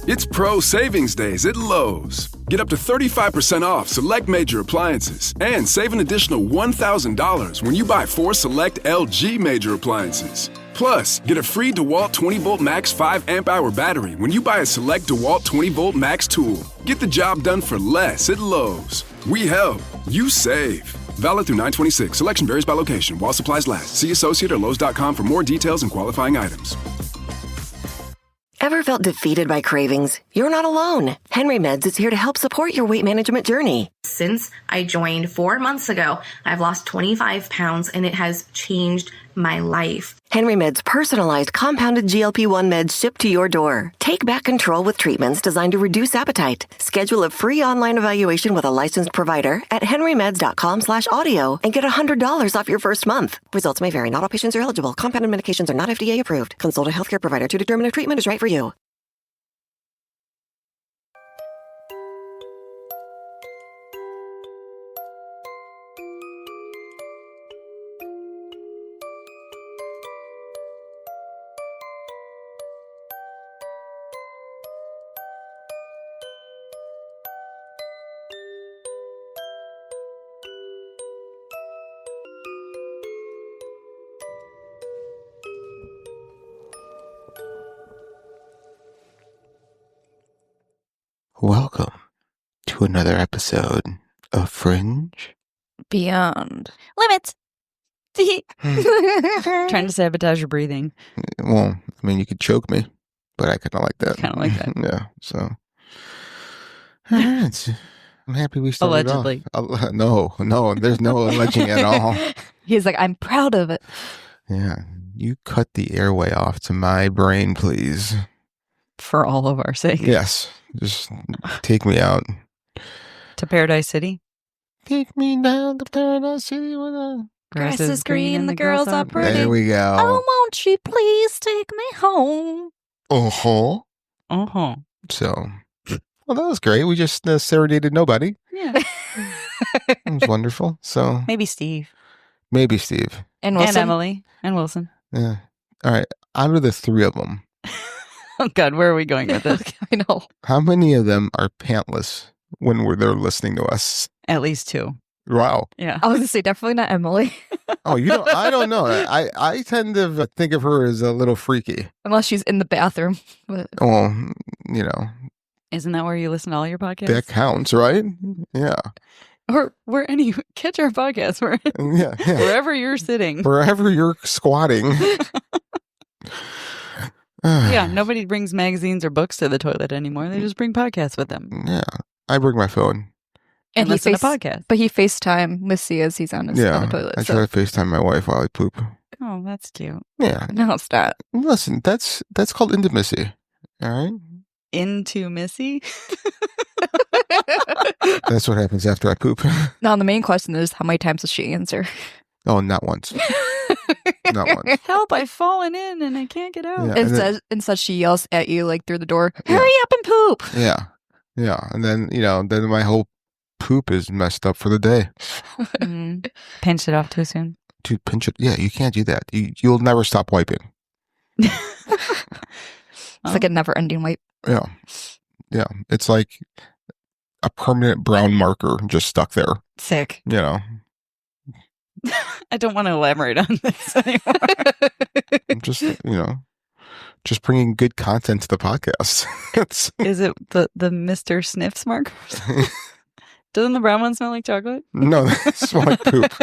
It's Pro Savings Days at Lowe's. Get up to 35% off select major appliances and save an additional $1,000 when you buy 4 select LG major appliances. Plus, get a free DeWalt 20-volt max 5 amp-hour battery when you buy a select DeWalt 20-volt max tool. Get the job done for less at Lowe's. We help. You save. Valid through 9/26. Selection varies by location. While supplies last. See associate or Lowe's.com for more details and qualifying items. Ever felt defeated by cravings? You're not alone. Henry Meds is here to help support your weight management journey. Since I joined 4 months ago, I've lost 25 pounds and it has changed my life. Henry Meds' personalized compounded GLP-1 meds shipped to your door. Take back control with treatments designed to reduce appetite. Schedule a free online evaluation with a licensed provider at henrymeds.com/audio and get $100 off your first month. Results may vary. Not all patients are eligible. Compounded medications are not FDA approved. Consult a healthcare provider to determine if treatment is right for you. Welcome to another episode of Fringe Beyond Limits. Trying to sabotage your breathing. Well, I mean, you could choke me, but I kind of like that. Kind of like that. Yeah, so. I'm happy we started Allegedly. off. No, there's no alleging at all. He's like, I'm proud of it. Yeah, you cut the airway off to my brain, please. For all of our sake. Yes, just take me out. To Paradise City. Take me down to Paradise City with a... Grass is green and the girls are pretty. There we go. Oh, won't you please take me home? Uh-huh. Uh-huh. So, well, that was great. We just serenaded nobody. Yeah. It was wonderful. So, Maybe Steve. maybe Steve. And And Wilson. Emily. And Wilson. Yeah. All right. Out of the 3 of them, Oh, God. Where are we going with this? I know. how many of them are pantless when they're listening to us? At least 2. Wow. Yeah. I was going to say, definitely not Emily. Oh, you don't? I don't know. I tend to think of her as a little freaky. Unless she's in the bathroom. But Well, you know, Isn't that where you listen to all your podcasts? that counts, right? Yeah. Or where any catch our podcast Yeah. Yeah. wherever you're sitting. Wherever you're squatting. Yeah, nobody brings magazines or books to the toilet anymore. They just bring podcasts with them. Yeah. I bring my phone. And he listen to podcasts. But he FaceTime with C as he's on, on the toilet. I So. try to FaceTime my wife while I poop. Oh, that's cute. Yeah. No, it's not. Listen, that's called intimacy. All right? Into Missy? That's what happens after I poop. Now, the main question is, how many times does she answer? Oh, not once. Not once. Help, I've fallen in and I can't get out. Yeah. And then- Instead, she yells at you like through the door, Yeah. hurry up and poop. Yeah. Yeah. And then, then my whole poop is messed up for the day. Mm. Pinched it off too soon. To pinch it. Yeah, you can't do that. You'll never stop wiping. It's like a never ending wipe. Yeah. Yeah. It's like a permanent brown marker just stuck there. Sick. I don't want to elaborate on this anymore. I'm just, just bringing good content to the podcast. Is it the Mr. Sniffs markers? Doesn't the brown one smell like chocolate? No, they smell like poop.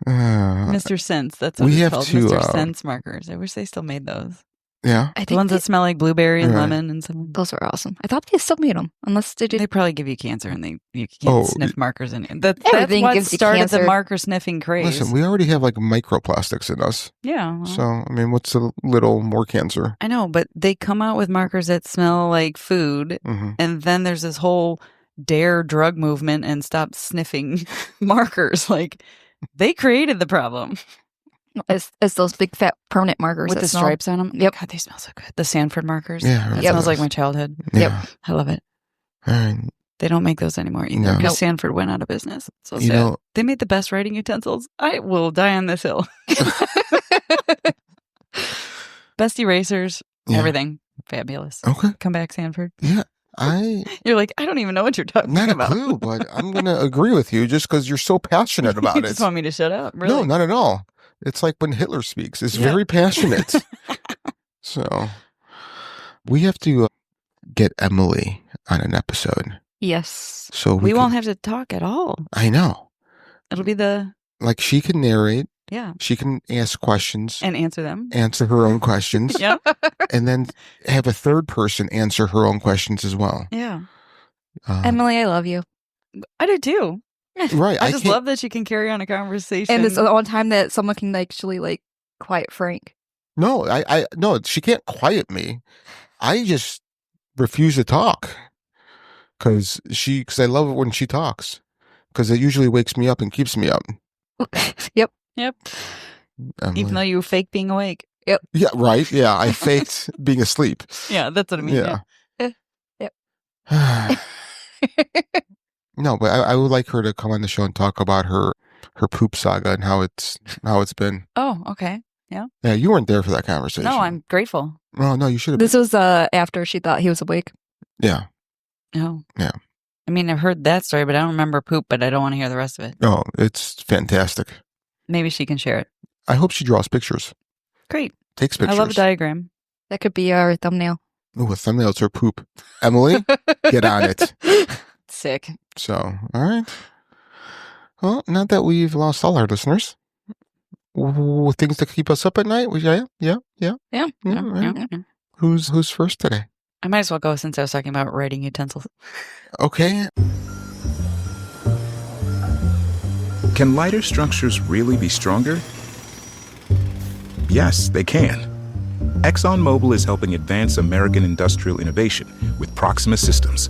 Mr. Scents. That's what we it's have called. to, Mr. Scents markers. I wish they still made those. Yeah. I The think ones that smell like blueberry and Right. lemon and some. those were awesome. I thought they still made them, unless they did. They probably give you cancer and you can't Oh, sniff markers in it. That's Everything what gives you started cancer. the marker sniffing craze. Listen, we already have like microplastics in us. Yeah. well, So, I mean, what's a little more cancer? I know, but they come out with markers that smell like food. Mm-hmm. And then there's this whole dare drug movement and stop sniffing markers. Like they created the problem As those big fat permanent markers with that the smell. stripes on them. Yep. God, they smell so good. The Sanford markers. Yeah. I It remember smells like those. my childhood. Yeah. I love it. All right. They don't make those anymore either No. because Nope. Sanford went out of business. So You sad. know- They made the best writing utensils. I will die on this hill. Best erasers, Yeah. everything. Fabulous. Okay. Come back, Sanford. Yeah. You're like, I don't even know what you're talking Not a about. clue, but I'm going to agree with you just because you're so passionate about You it. just want me to shut up, really? No, not at all. It's like when Hitler speaks. It's very passionate. So we have to get Emily on an episode. Yes. So we won't have to talk at all. I know. It'll be like she can narrate. Yeah. She can ask questions. And answer them. Answer her own questions. Yeah. And then have a third person answer her own questions as well. Yeah. Emily, I love you. I do too. Right. I just love that she can carry on a conversation. And it's the one time that someone can actually like quiet Frank. No, no, she can't quiet me. I just refuse to talk because I love it when she talks because it usually wakes me up and keeps me up. Yep. Even though you fake being awake. Yep. Yeah, right. Yeah, I faked being asleep. Yeah, that's what I mean. Yeah. Yep. No, but I would like her to come on the show and talk about her poop saga and how it's been. Oh, okay. Yeah. Yeah, you weren't there for that conversation. No, I'm grateful. Oh, no, you should have. This was after she thought he was awake. Yeah. Oh. Yeah. I mean, I've heard that story, but I don't remember poop, but I don't want to hear the rest of it. Oh, it's fantastic. Maybe she can share it. I hope she draws pictures. Great. Takes pictures. I love a diagram. That could be our thumbnail. Oh, a thumbnail's her poop. Emily, get on it. Sick. So, all right. Well, not that we've lost all our listeners. Things to keep us up at night. Yeah. Who's first today? I might as well go since I was talking about writing utensils. Okay. Can lighter structures really be stronger? Yes, they can. ExxonMobil is helping advance American industrial innovation with Proxima Systems,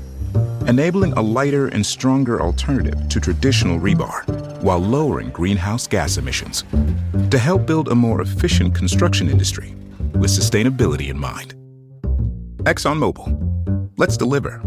enabling a lighter and stronger alternative to traditional rebar while lowering greenhouse gas emissions to help build a more efficient construction industry with sustainability in mind. ExxonMobil. Let's deliver.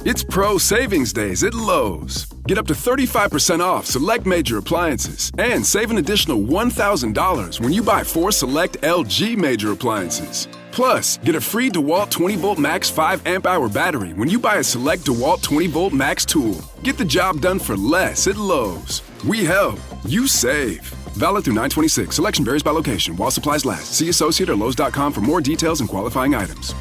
It's Pro Savings Days at Lowe's. Get up to 35% off select major appliances and save an additional $1,000 when you buy 4 select LG major appliances. Plus, get a free DeWalt 20-volt max 5 amp-hour battery when you buy a select DeWalt 20-volt max tool. Get the job done for less at Lowe's. We help. You save. Valid through 9/26. Selection varies by location while supplies last. See associate or Lowe's.com for more details and qualifying items.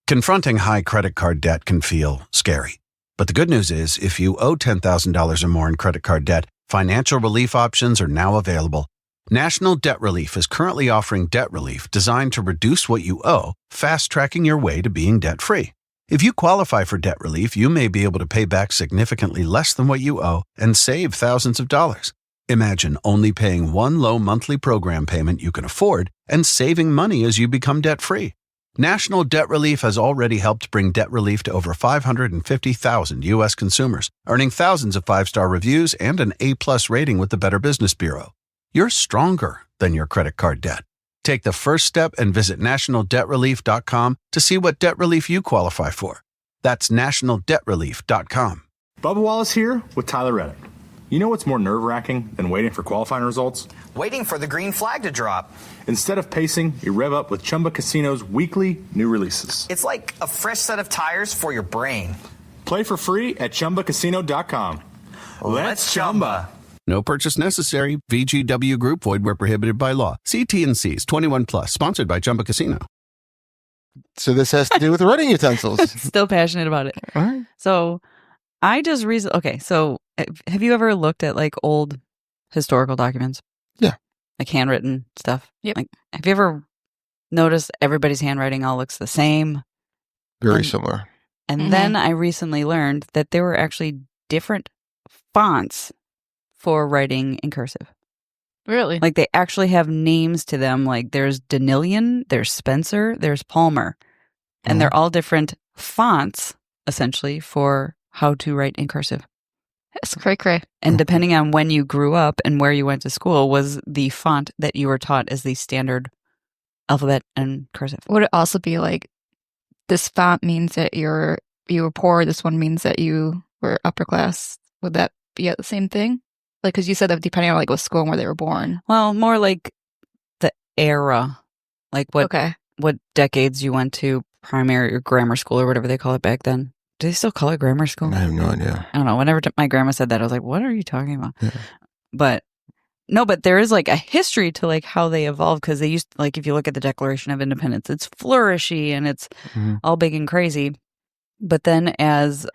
Confronting high credit card debt can feel scary. But the good news is, if you owe $10,000 or more in credit card debt, financial relief options are now available. National Debt Relief is currently offering debt relief designed to reduce what you owe, fast-tracking your way to being debt-free. If you qualify for debt relief, you may be able to pay back significantly less than what you owe and save thousands of dollars. Imagine only paying one low monthly program payment you can afford and saving money as you become debt-free. National Debt Relief has already helped bring debt relief to over 550,000 U.S. consumers, earning thousands of 5-star reviews and an A+ rating with the Better Business Bureau. You're stronger than your credit card debt. Take the first step and visit nationaldebtrelief.com to see what debt relief you qualify for. That's nationaldebtrelief.com. Bubba Wallace here with Tyler Reddick. You know what's more nerve-wracking than waiting for qualifying results? Waiting for the green flag to drop. Instead of pacing, you rev up with Chumba Casino's weekly new releases. It's like a fresh set of tires for your brain. Play for free at ChumbaCasino.com. Let's Chumba. No purchase necessary. VGW Group. Void where prohibited by law. See T&Cs. 21 plus. Sponsored by Chumba Casino. So this has to do with writing utensils. Still passionate about it. All right. So I just okay. So have you ever looked at like old historical documents? Yeah. Like handwritten stuff? Yep. Like, have you ever noticed everybody's handwriting all looks the same? Very similar. And then I recently learned that there were actually different fonts for writing in cursive. Really? Like they actually have names to them. Like there's Danilian, there's Spencer, there's Palmer. And they're all different fonts, essentially, for how to write in cursive. It's cray-cray. And depending on when you grew up and where you went to school was the font that you were taught as the standard alphabet and cursive. Would it also be like, this font means that you were poor, this one means that you were upper class? Would that be the same thing? Like, because you said that depending on like what school and where they were born. Well, more like the era, like what decades you went to primary or grammar school or whatever they call it back then. Do they still call it grammar school? I have no idea. I don't know. Whenever my grandma said that, I was like, what are you talking about? Yeah. But no, but there is like a history to like how they evolved, because they used, like, if you look at the Declaration of Independence, it's flourishy and it's all big and crazy. But then as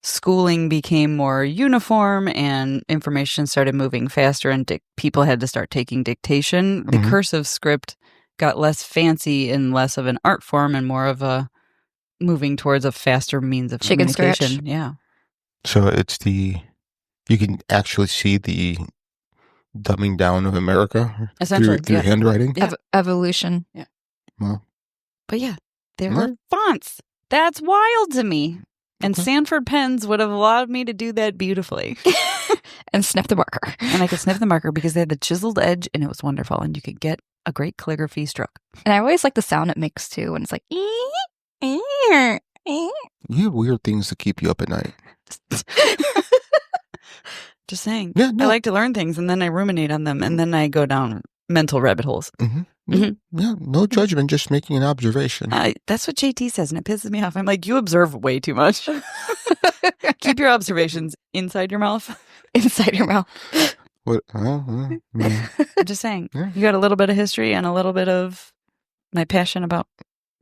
schooling became more uniform and information started moving faster and people had to start taking dictation, the cursive script got less fancy and less of an art form and more of a moving towards a faster means of Chicken communication. scratch. Yeah. So it's you can actually see the dumbing down of America Essentially, through handwriting. Yeah. Evolution. Yeah. Well, But yeah, there are fonts. That's wild to me. And Sanford pens would have allowed me to do that beautifully. And sniff the marker. And I could sniff the marker because they had the chiseled edge and it was wonderful. And you could get a great calligraphy stroke. And I always like the sound it makes too when it's like you have weird things to keep you up at night. Just saying. Yeah, no. I like to learn things and then I ruminate on them and then I go down mental rabbit holes. Yeah, no judgment, just making an observation. That's what JT says and it pisses me off. I'm like, you observe way too much. Keep your observations inside your mouth. Inside your mouth. What? I'm just saying. Yeah. You got a little bit of history and a little bit of my passion about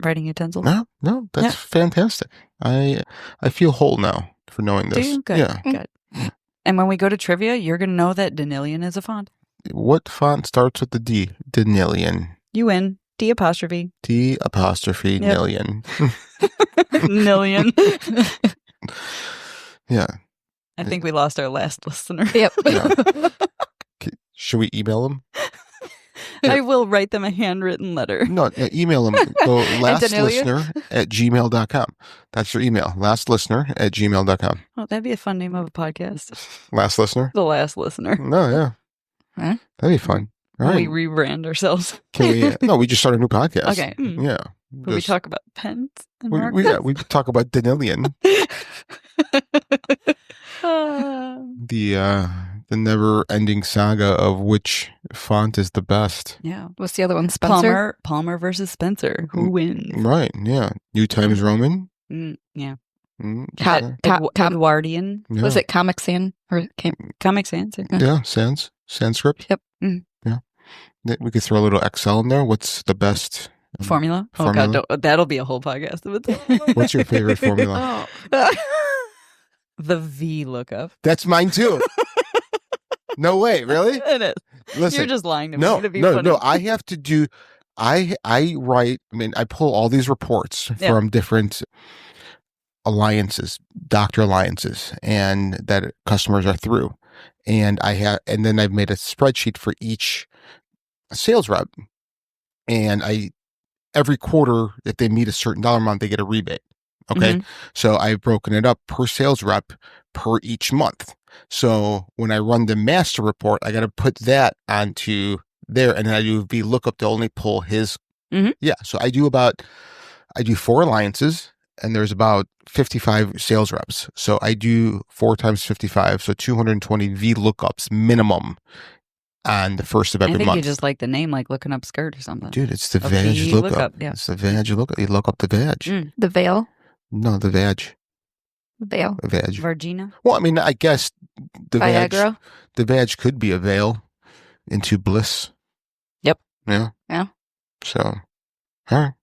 writing utensils. No, that's fantastic. I feel whole now for knowing this. Do you? Good. Yeah. Good. And when we go to trivia, you're going to know that Denilion is a font. What font starts with the D? Denilion. You win. D apostrophe. D apostrophe Nillion. Nillion. Yeah. I think we lost our last listener. Yep. Yeah. Should we email them? I will write them a handwritten letter. No, email them. Go lastlistener@gmail.com. That's your email. Lastlistener@gmail.com. Oh, that'd be a fun name of a podcast. Last listener? The last listener. No, yeah. Huh? That'd be fun. All right. We rebrand ourselves. Can we? No, we just started a new podcast. Okay. Yeah. But we talk about pens and markers. We talk about Denilion. The never-ending saga of which font is the best. Yeah. What's the other one? Spencer? Palmer versus Spencer. Who wins? Right. Yeah. New times Roman. Yeah. Edwardian. Yeah. Was it Comic Sans? Comic Sans. Yeah. Sanskrit. Yep. Yeah. We could throw a little Excel in there. What's the best formula? Oh God, that'll be a whole podcast of its own. What's your favorite formula? The V lookup. That's mine too. No way, really? It is. Listen, you're just lying to me. No, to be funny. no. I have to do. I write. I mean, I pull all these reports from different alliances, doctor alliances, and that customers are through. And then I've made a spreadsheet for each sales rep. And every quarter, if they meet a certain dollar amount, they get a rebate. Okay. So I've broken it up per sales rep per each month. So when I run the master report, I got to put that onto there. And then I do VLOOKUP to only pull his. Yeah. So I do 4 alliances. And there's about 55 sales reps. So I do 4 times 55. So 220 VLOOKUPs minimum on the first of every month. I think you just like the name, like looking up skirt or something. Dude, it's the vag lookup. Yeah. It's the vag lookup. You look up the vag. The veil? No, the vag. Veil? Vag. Virginia? Well, I mean, I guess the Viagra? The vag could be a veil into bliss. Yep. Yeah. Yeah. So, all right.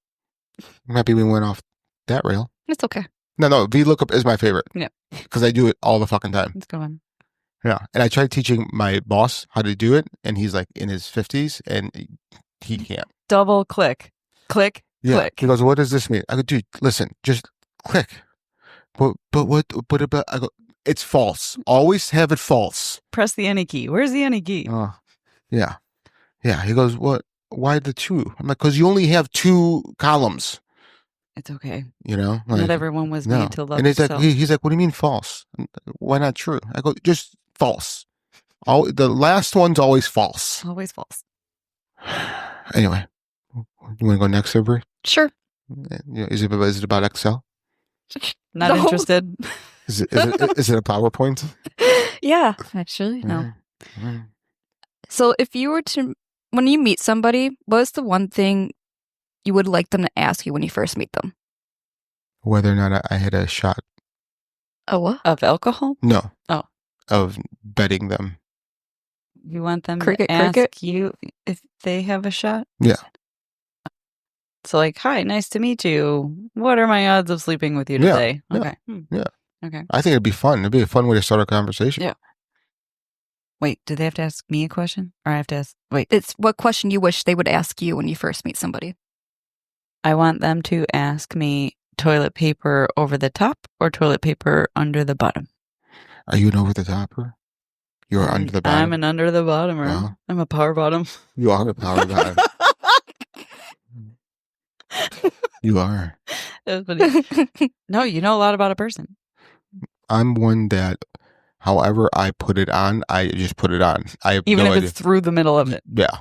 I'm happy we went off that rail. It's okay. No, VLOOKUP is my favorite. Yeah. Because I do it all the fucking time. Let's go on. Yeah. And I tried teaching my boss how to do it, and he's like in his 50s, and he can't. Double click. Click. Yeah. Click. He goes, what does this mean? I go, dude, listen, just click. But what about, I go, it's false. Always have it false. Press the any key. Where's the any key? Yeah. Yeah. He goes, what? Why the 2? I'm like, because you only have 2 columns. It's okay. You know? Like, not everyone was made to love and he's himself. like, he's like, what do you mean false? Why not true? I go, just false. The last one's always false. Always false. Anyway, you want to go next, Avery? Sure. Is it about Excel? Not interested. Is it a PowerPoint? Yeah, actually, no. So if you were to when you meet somebody, what is the one thing you would like them to ask you when you first meet them? Whether or not I had a shot. Oh, what? Of alcohol? No. Oh. Of betting them. You want them Cricket, to ask cricket? you if they have a shot? Yeah. So like, hi, nice to meet you. What are my odds of sleeping with you Yeah, today? yeah, Okay. Yeah. Okay. I think it'd be fun. It'd be a fun way to start a conversation. Yeah. Wait, do they have to ask me a question? Or I have to ask... Wait. It's what question you wish they would ask you when you first meet somebody. I want them to ask me toilet paper over the top or toilet paper under the bottom. Are you an over the topper? You're under the bottom? I'm an under the bottomer. Wow. I'm a power bottom. You are a power bottom. You are. That was funny. No, you know a lot about a person. I'm one that, however I put it on, I just put it on. I have Even no if idea. it's through the middle of it. Yeah,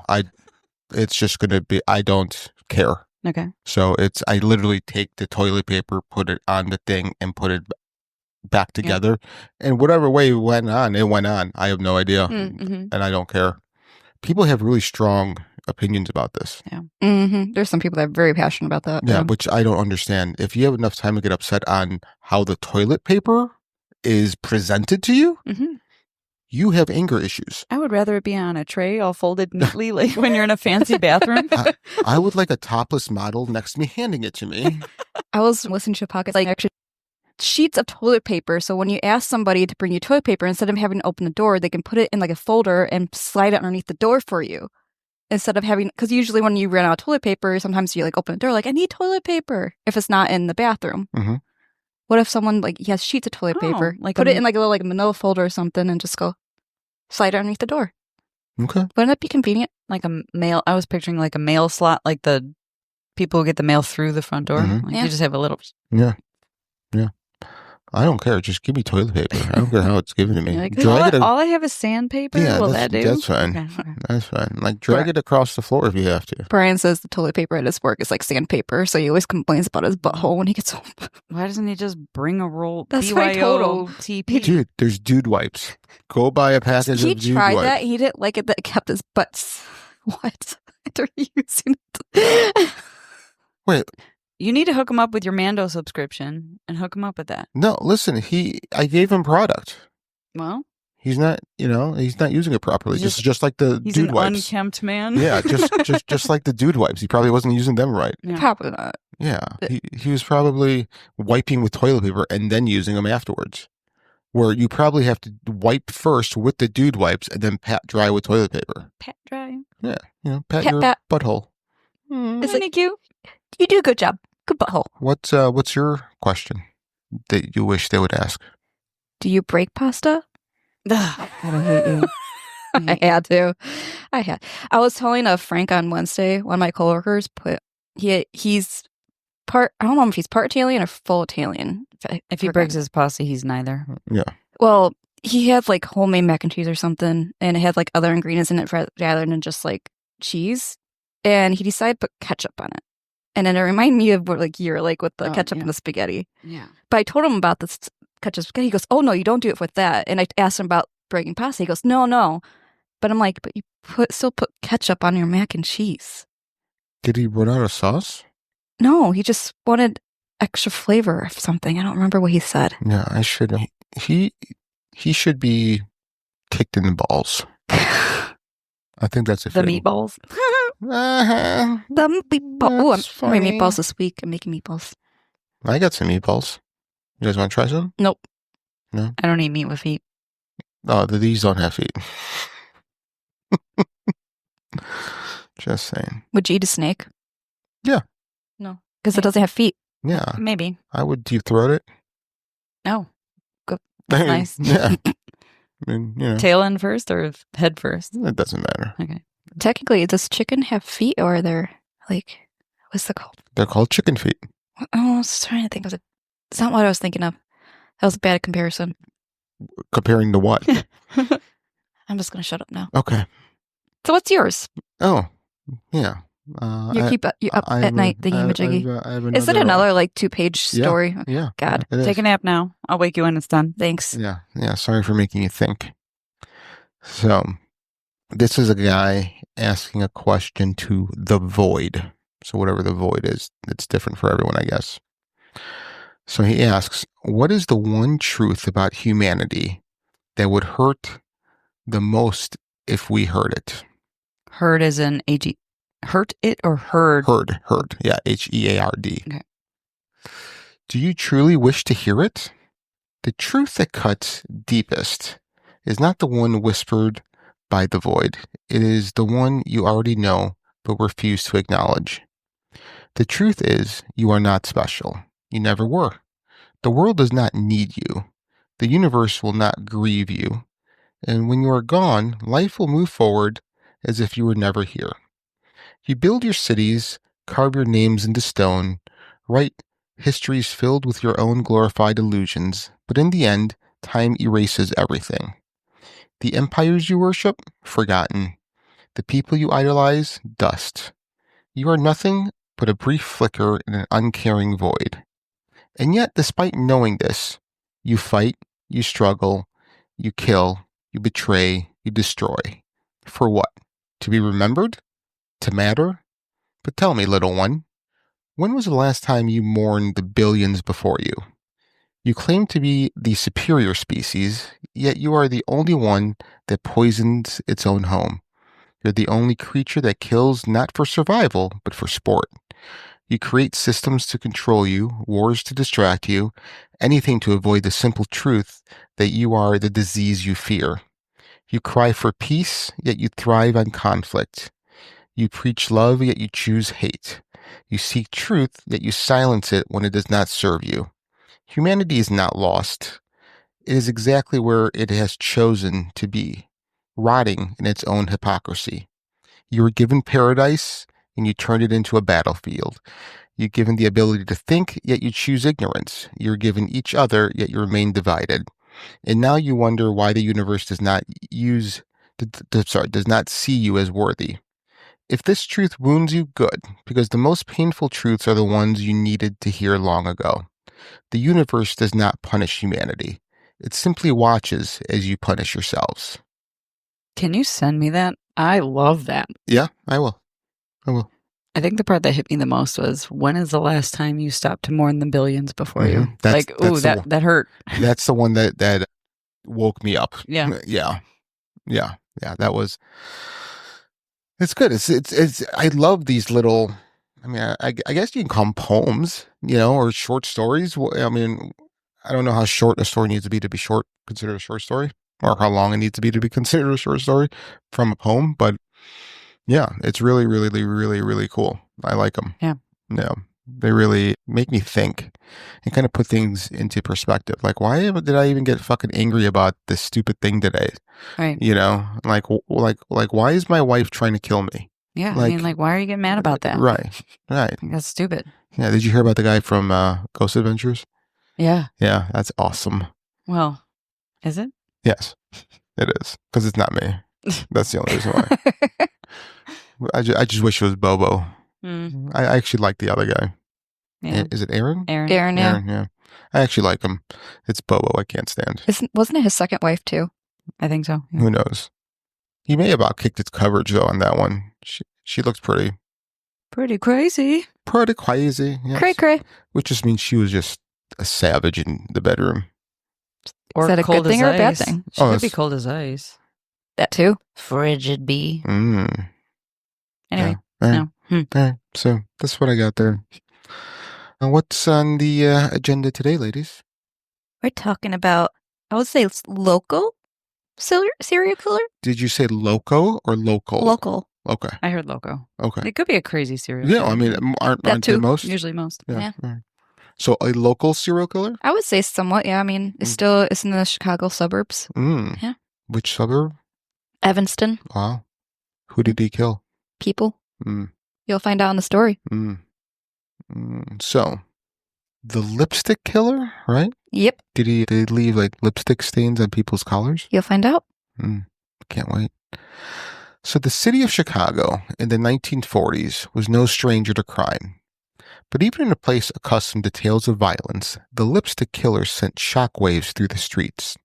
it's just gonna be. I don't care. Okay. So I literally take the toilet paper, put it on the thing, and put it back together. And whatever way it went on, it went on. I have no idea, Mm-hmm. and I don't care. People have really strong opinions about this. Yeah. Mm-hmm. There's some people that are very passionate about that. Yeah, which I don't understand. If you have enough time to get upset on how the toilet paper is presented to you, you have anger issues. I would rather it be on a tray all folded neatly like when you're in a fancy bathroom. I would like a topless model next to me handing it to me. I was listening to a podcast, like actually sheets of toilet paper. So when you ask somebody to bring you toilet paper, instead of having to open the door, they can put it in like a folder and slide it underneath the door for you. Instead of having, because usually when you run out of toilet paper, sometimes you like open the door, like I need toilet paper if it's not in the bathroom. Mm-hmm. What if someone like he has sheets of toilet paper, like put it in like a little like manila folder or something, and just go slide it underneath the door? Okay, wouldn't that be convenient? Like a mail. I was picturing like a mail slot, like the people who get the mail through the front door. Mm-hmm. Like you just have a little. Yeah. I don't care. Just give me toilet paper. I don't care how it's given to me. Like, all I have is sandpaper. Yeah, Will that do? That's fine. Okay. That's fine. Like drag it across the floor if you have to. Brian says the toilet paper at his work is like sandpaper, so he always complains about his butthole when he gets home. Why doesn't he just bring a roll? That's what I told him. BYOTP? Dude, there's dude wipes. Go buy a package He of dude tried wipes. that. He didn't like it that it kept his butts wet after using it. Wait. You need to hook him up with your Mando subscription and hook him up with that. No, listen. I gave him product. Well, he's not. He's not using it properly. Just like the he's dude an wipes. unkempt man. Yeah, just like the dude wipes. He probably wasn't using them right. Yeah. Probably not. Yeah, he was probably wiping with toilet paper and then using them afterwards. Where you probably have to wipe first with the dude wipes and then pat dry with toilet paper. Pat dry. Yeah, pat your butthole. Thank you. You do a good job. Good butthole. What's your question that you wish they would ask? Do you break pasta? I hate you. I had to. I was telling Frank on Wednesday, one of my coworkers he's part, I don't know if he's part Italian or full Italian. If he breaks his pasta, he's neither. Yeah. Well, he had like homemade mac and cheese or something, and it had like other ingredients in it rather than just like cheese. And he decided to put ketchup on it. And then it reminded me of what like you're like with the ketchup and the spaghetti. Yeah. But I told him about this ketchup spaghetti. He goes, "Oh no, you don't do it with that." And I asked him about breaking pasta. He goes, "No." But I'm like, "But you still put ketchup on your mac and cheese." Did he run out of sauce? No, he just wanted extra flavor of something. I don't remember what he said. Yeah, I should. He should be kicked in the balls. I think that's a The fitting. meatballs. The meatballs. Oh, I'm making meatballs this week. I'm making meatballs. I got some meatballs. You guys want to try some? Nope. No? I don't eat meat with feet. Oh, these don't have feet. Just saying. Would you eat a snake? Yeah. No. Because it doesn't have feet. Yeah. Maybe. I would deep throat it. No. Good. I mean, Nice. Yeah. I mean, Tail end first or head first? It doesn't matter. Okay. Technically, does chicken have feet, or are there like, what's it called? They're called chicken feet. Oh, I was trying to think. It's not what I was thinking of. That was a bad comparison. Comparing to what? I'm just going to shut up now. Okay. So what's yours? Oh, yeah. You keep up at night thinking of a jiggy. Is it another like 2-page story? Yeah. God. Take a nap now. I'll wake you when it's done. Thanks. Yeah. Sorry for making you think. So, This is a guy asking a question to the void. So whatever the void is, it's different for everyone, I guess. So he asks, what is the one truth about humanity that would hurt the most if we heard it? Heard as in H-E. Hurt it or heard? Heard. Yeah, H-E-A-R-D. Okay. Do you truly wish to hear it? The truth that cuts deepest is not the one whispered by the void. It is the one you already know but refuse to acknowledge. The truth is, you are not special. You never were. The world does not need you. The universe will not grieve you. And when you are gone, life will move forward as if you were never here. You build your cities, carve your names into stone, write histories filled with your own glorified illusions, but in the end, time erases everything. The empires you worship, forgotten. The people you idolize, dust. You are nothing but a brief flicker in an uncaring void. And yet, despite knowing this, you fight, you struggle, you kill, you betray, you destroy. For what? To be remembered? To matter? But tell me, little one, when was the last time you mourned the billions before you? You claim to be the superior species, yet you are the only one that poisons its own home. You're the only creature that kills not for survival, but for sport. You create systems to control you, wars to distract you, anything to avoid the simple truth that you are the disease you fear. You cry for peace, yet you thrive on conflict. You preach love, yet you choose hate. You seek truth, yet you silence it when it does not serve you. Humanity is not lost. It is exactly where it has chosen to be, rotting in its own hypocrisy. You were given paradise, and you turned it into a battlefield. You're given the ability to think, yet you choose ignorance. You're given each other, yet you remain divided. And now you wonder why the universe does not see you as worthy. If this truth wounds you, good, because the most painful truths are the ones you needed to hear long ago. The universe does not punish humanity. It simply watches as you punish yourselves. Can you send me that? I love that. Yeah, I will. I think the part that hit me the most was, when is the last time you stopped to mourn the billions before you? That hurt. That's the one that woke me up. Yeah. Yeah. That was. It's good. It's. I love these little. I mean, I guess you can call them poems, or short stories. I mean, I don't know how short a story needs to be considered a short story, or how long it needs to be considered a short story from a poem. But yeah, it's really, really, really, really cool. I like them. Yeah. They really make me think and kind of put things into perspective. Like, why did I even get fucking angry about this stupid thing today? Right. Like, why is my wife trying to kill me? Yeah. I mean, why are you getting mad about that? Right. That's stupid. Yeah. Did you hear about the guy from Ghost Adventures? Yeah. Yeah. That's awesome. Well, is it? Yes, it is. Because it's not me. That's the only reason why. I just wish it was Bobo. I actually like the other guy. Yeah. Is it Aaron? Aaron, yeah. Yeah. I actually like him. It's Bobo I can't stand. Wasn't it his second wife, too? I think so. Yeah. Who knows? He may have outkicked its coverage, though, on that one. She looks pretty crazy. Pretty crazy. Yes. Cray. Which just means she was just a savage in the bedroom. Or is that a good thing or a bad thing? She could be cold as ice. That, too. Frigid bee. Anyway. Yeah. All right. So that's what I got there. What's on the agenda today, ladies? We're talking about, I would say it's local serial killer? Did you say loco or local? Local. Okay. I heard loco. Okay. It could be a crazy serial Yeah, killer. I mean, aren't they most? Usually most. Yeah. Right. So a local serial killer? I would say somewhat, yeah. I mean, it's in the Chicago suburbs. Yeah. Which suburb? Evanston. Wow. Who did he kill? People. You'll find out in the story. So, the lipstick killer, right? Yep. Did he leave like lipstick stains on people's collars? You'll find out. Can't wait. So the city of Chicago in the 1940s was no stranger to crime. But even in a place accustomed to tales of violence, the lipstick killer sent shockwaves through the streets.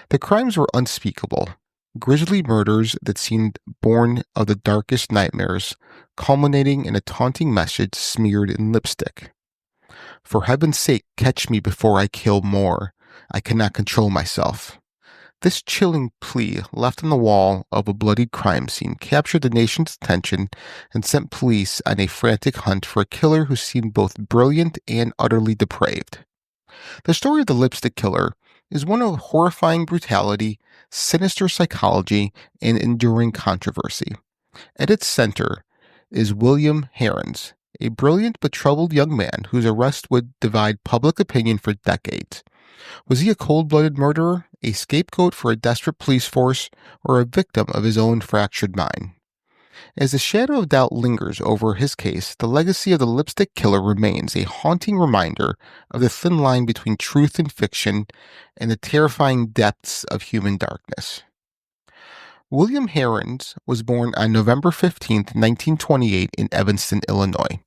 The crimes were unspeakable, Grisly murders that seemed born of the darkest nightmares, culminating in a taunting message smeared in lipstick. For heaven's sake, catch me before I kill more. I cannot control myself. This chilling plea, left on the wall of a bloodied crime scene, captured the nation's attention and sent police on a frantic hunt for a killer who seemed both brilliant and utterly depraved. The story of the lipstick killer is one of horrifying brutality, sinister psychology, and enduring controversy. At its center is William Herons, a brilliant but troubled young man whose arrest would divide public opinion for decades. Was he a cold-blooded murderer, a scapegoat for a desperate police force, or a victim of his own fractured mind? As the shadow of doubt lingers over his case, the legacy of the lipstick killer remains a haunting reminder of the thin line between truth and fiction and the terrifying depths of human darkness. William Herons was born on November 15, 1928 in Evanston, Illinois,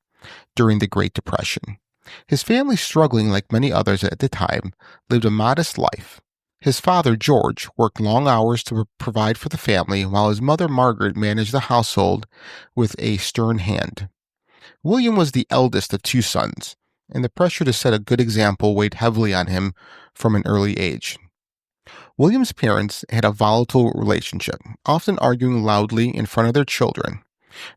during the Great Depression. His family, struggling like many others at the time, lived a modest life. His father, George, worked long hours to provide for the family, while his mother, Margaret, managed the household with a stern hand. William was the eldest of two sons, and the pressure to set a good example weighed heavily on him from an early age. William's parents had a volatile relationship, often arguing loudly in front of their children.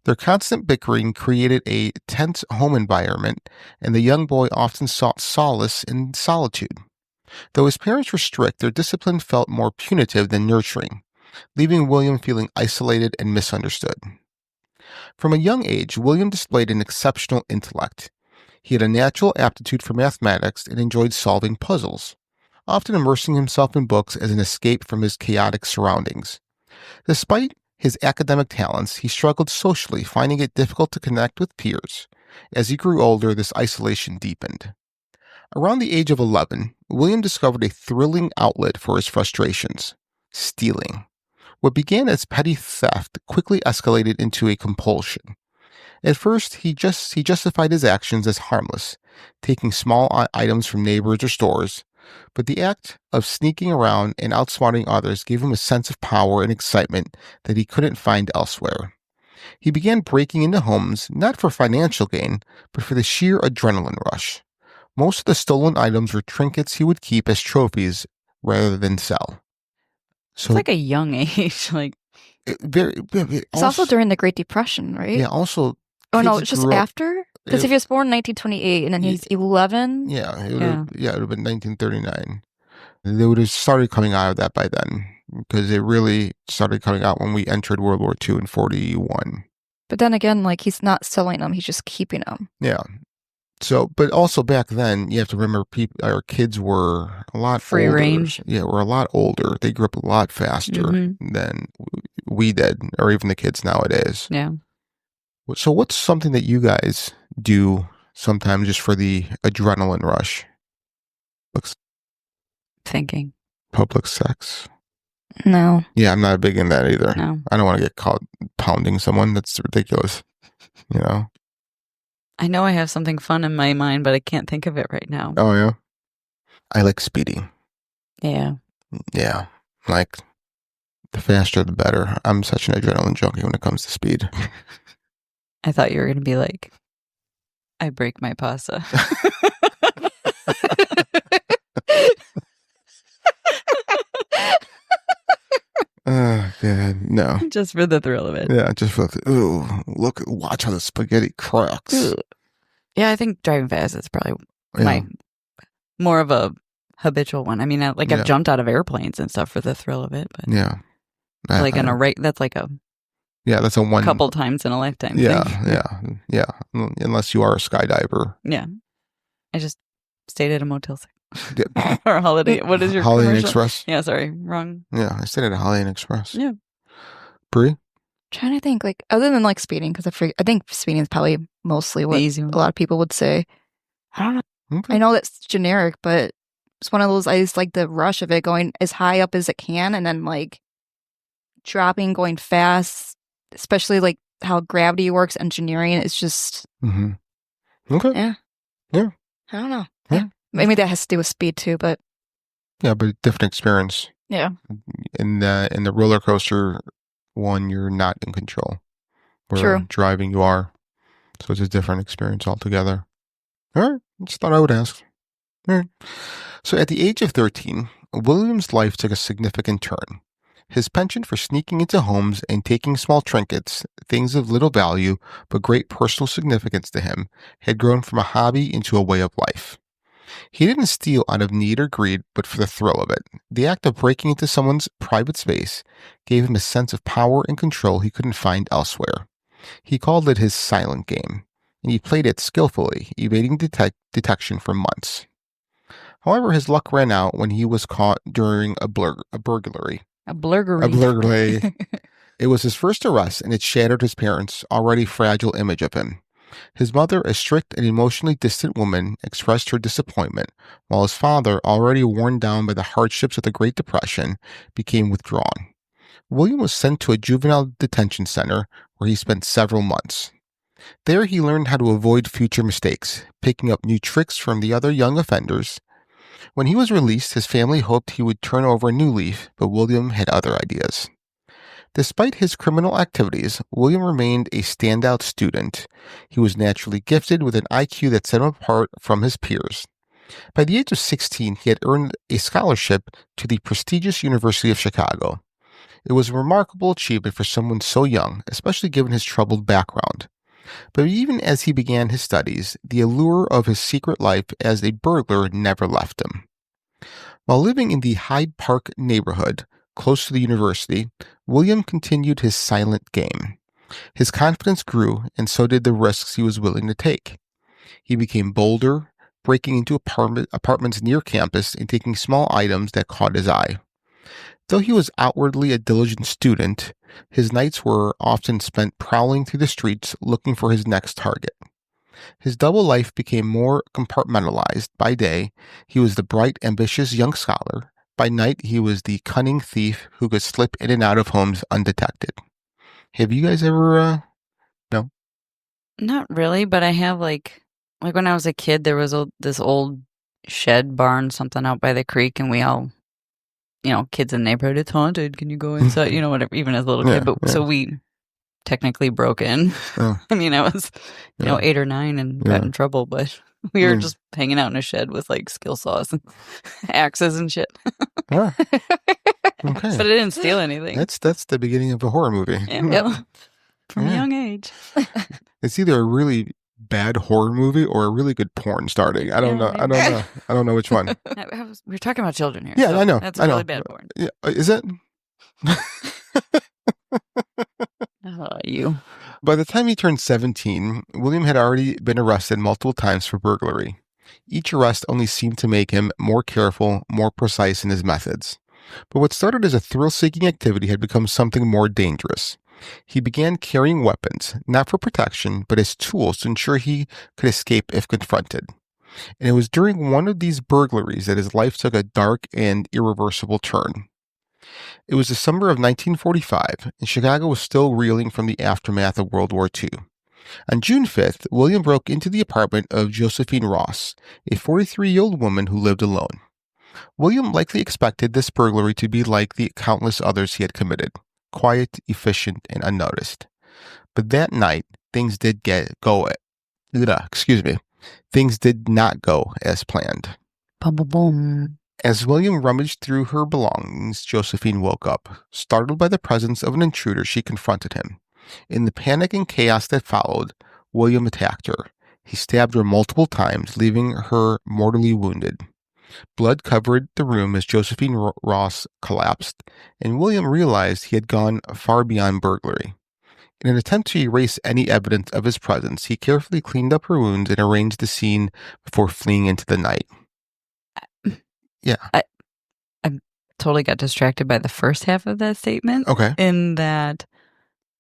Their constant bickering created a tense home environment, and the young boy often sought solace in solitude. Though his parents were strict, their discipline felt more punitive than nurturing, leaving William feeling isolated and misunderstood. From a young age, William displayed an exceptional intellect. He had a natural aptitude for mathematics and enjoyed solving puzzles, often immersing himself in books as an escape from his chaotic surroundings. Despite his academic talents, he struggled socially, finding it difficult to connect with peers. As he grew older, this isolation deepened. Around the age of 11, William discovered a thrilling outlet for his frustrations: stealing. What began as petty theft quickly escalated into a compulsion. At first, he justified his actions as harmless, taking small items from neighbors or stores, but the act of sneaking around and outsmarting others gave him a sense of power and excitement that he couldn't find elsewhere. He began breaking into homes, not for financial gain, but for the sheer adrenaline rush. Most of the stolen items were trinkets he would keep as trophies rather than sell. So, it's like a young age. It's also during the Great Depression, right? Yeah, also... Oh, no, it's just after? Because if he was born in 1928 and then he's 11... Yeah, it would have been 1939. They would have started coming out of that by then, because it really started coming out when we entered World War II in 41. But then again, he's not selling them, he's just keeping them. Yeah. So, but also back then, you have to remember, our kids were a lot free older. range. Yeah, were a lot older. They grew up a lot faster than we did, or even the kids nowadays. Yeah. So what's something that you guys do sometimes just for the adrenaline rush? Thinking. Public sex? No. Yeah, I'm not big in that either. No. I don't want to get caught pounding someone. That's ridiculous. I know I have something fun in my mind, but I can't think of it right now. Oh, yeah? I like speeding. Yeah. Yeah. The faster, the better. I'm such an adrenaline junkie when it comes to speed. I thought you were going to be like, I break my pasta. Oh, God, no. Just for the thrill of it. Yeah, just for watch how the spaghetti cracks. Ooh. Yeah, I think driving fast is probably my more of a habitual one. I mean, I've jumped out of airplanes and stuff for the thrill of it. But yeah. That's like that's a one couple times in a lifetime thing. Yeah. Unless you are a skydiver. Yeah. I just stayed at a Motel 6. Or a Holiday. What is your Holiday Inn commercial? Express? Yeah, sorry. Wrong. Yeah, I stayed at a Holiday Inn Express. Yeah. Brie? Trying to think, other than speeding, because I think speeding is probably mostly what a lot of people would say. I don't know. Okay. I know that's generic, but it's one of those, I just like the rush of it going as high up as it can and then dropping, going fast, especially how gravity works, engineering. It's just. Mm-hmm. Okay. Yeah. Yeah. I don't know. Yeah. Maybe that has to do with speed too, but. Yeah, but different experience. Yeah. In the roller coaster one, you're not in control. Where True. driving, you are. So it's a different experience altogether. All right. Just thought I would ask. All right. So at the age of 13, William's life took a significant turn. His penchant for sneaking into homes and taking small trinkets, things of little value but great personal significance to him, had grown from a hobby into a way of life. He didn't steal out of need or greed, but for the thrill of it. The act of breaking into someone's private space gave him a sense of power and control he couldn't find elsewhere. He called it his silent game, and he played it skillfully, evading detection for months. However, his luck ran out when he was caught during a burglary. A burglary. A burglary. It was his first arrest, and it shattered his parents' already fragile image of him. His mother, a strict and emotionally distant woman, expressed her disappointment, while his father, already worn down by the hardships of the Great Depression, became withdrawn. William was sent to a juvenile detention center where he spent several months. There he learned how to avoid future mistakes, picking up new tricks from the other young offenders. When he was released, his family hoped he would turn over a new leaf, but William had other ideas. Despite his criminal activities, William remained a standout student. He was naturally gifted with an IQ that set him apart from his peers. By the age of 16, he had earned a scholarship to the prestigious University of Chicago. It was a remarkable achievement for someone so young, especially given his troubled background. But even as he began his studies, the allure of his secret life as a burglar never left him. While living in the Hyde Park neighborhood, close to the university, William continued his silent game. His confidence grew, and so did the risks he was willing to take. He became bolder, breaking into apartments near campus and taking small items that caught his eye. Though he was outwardly a diligent student, his nights were often spent prowling through the streets looking for his next target. His double life became more compartmentalized. By day, he was the bright, ambitious young scholar. By night, he was the cunning thief who could slip in and out of homes undetected. Have you guys ever, no? Not really, but I have like when I was a kid, there was this old shed barn, something out by the creek, and we all, kids in the neighborhood, it's haunted. Can you go inside? Whatever, even as a little kid. But so we technically broke in. Oh. I mean, I was, 8 or 9 and got in trouble, but we were just hanging out in a shed with like skill saws and axes and shit. Ah, okay. But I didn't steal anything. That's the beginning of a horror movie. Yep. From a young age. It's either a really bad horror movie or a really good porn starting. I don't know. I don't know which one. We're talking about children here. Yeah, so I know. That's a really bad porn. Yeah, is it? You. By the time he turned 17, William had already been arrested multiple times for burglary. Each arrest only seemed to make him more careful, more precise in his methods. But what started as a thrill-seeking activity had become something more dangerous. He began carrying weapons, not for protection, but as tools to ensure he could escape if confronted. And it was during one of these burglaries that his life took a dark and irreversible turn. It was the summer of 1945, and Chicago was still reeling from the aftermath of World War II. On June 5th, William broke into the apartment of Josephine Ross, a 43-year-old woman who lived alone. William likely expected this burglary to be like the countless others he had committed, quiet, efficient, and unnoticed. But that night, things did not go as planned. Boom. As William rummaged through her belongings, Josephine woke up. Startled by the presence of an intruder, she confronted him. In the panic and chaos that followed, William attacked her. He stabbed her multiple times, leaving her mortally wounded. Blood covered the room as Josephine Ross collapsed, and William realized he had gone far beyond burglary. In an attempt to erase any evidence of his presence, he carefully cleaned up her wounds and arranged the scene before fleeing into the night. Yeah. I totally got distracted by the first half of that statement. Okay. In that,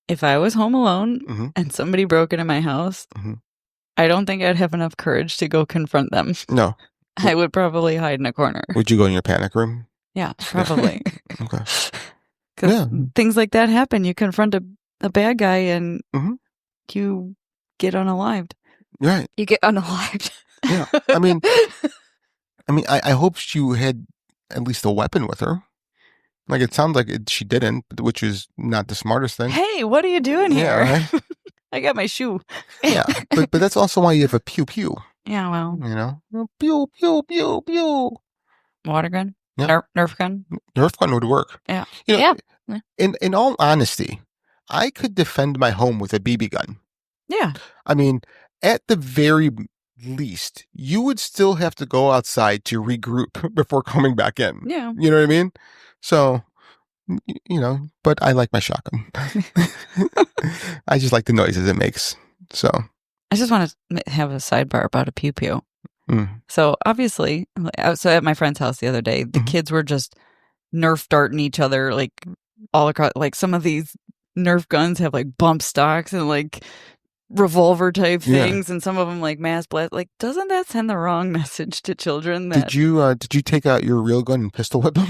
if I was home alone and somebody broke into my house, I don't think I'd have enough courage to go confront them. No. I would probably hide in a corner. Would you go in your panic room? Yeah, probably. Okay. Because things like that happen. You confront a bad guy and you get unalived. Right. You get unalived. Yeah. I mean, I hope you had at least a weapon with her. Like, it sounds like she didn't, which is not the smartest thing. Hey, what are you doing here? Yeah, right? I got my shoe. Yeah, but that's also why you have a pew pew. Yeah, well. You know? Pew, pew, pew, pew. Water gun? Yeah. Nerf gun? Nerf gun would work. Yeah. You know, Yeah. In all honesty, I could defend my home with a BB gun. Yeah. I mean, at the very least, you would still have to go outside to regroup before coming back in. Yeah. You know what I mean? So, you know, but I like my shotgun. I just like the noises it makes. So, I just want to have a sidebar about a pew pew. mm. So obviously, so at my friend's house the other day, the kids were just Nerf darting each other like all across. Like some of these Nerf guns have like bump stocks and like revolver type things, and some of them like mass blast. Like, doesn't that send the wrong message to children? That... Did you take out your real gun and pistol whip them?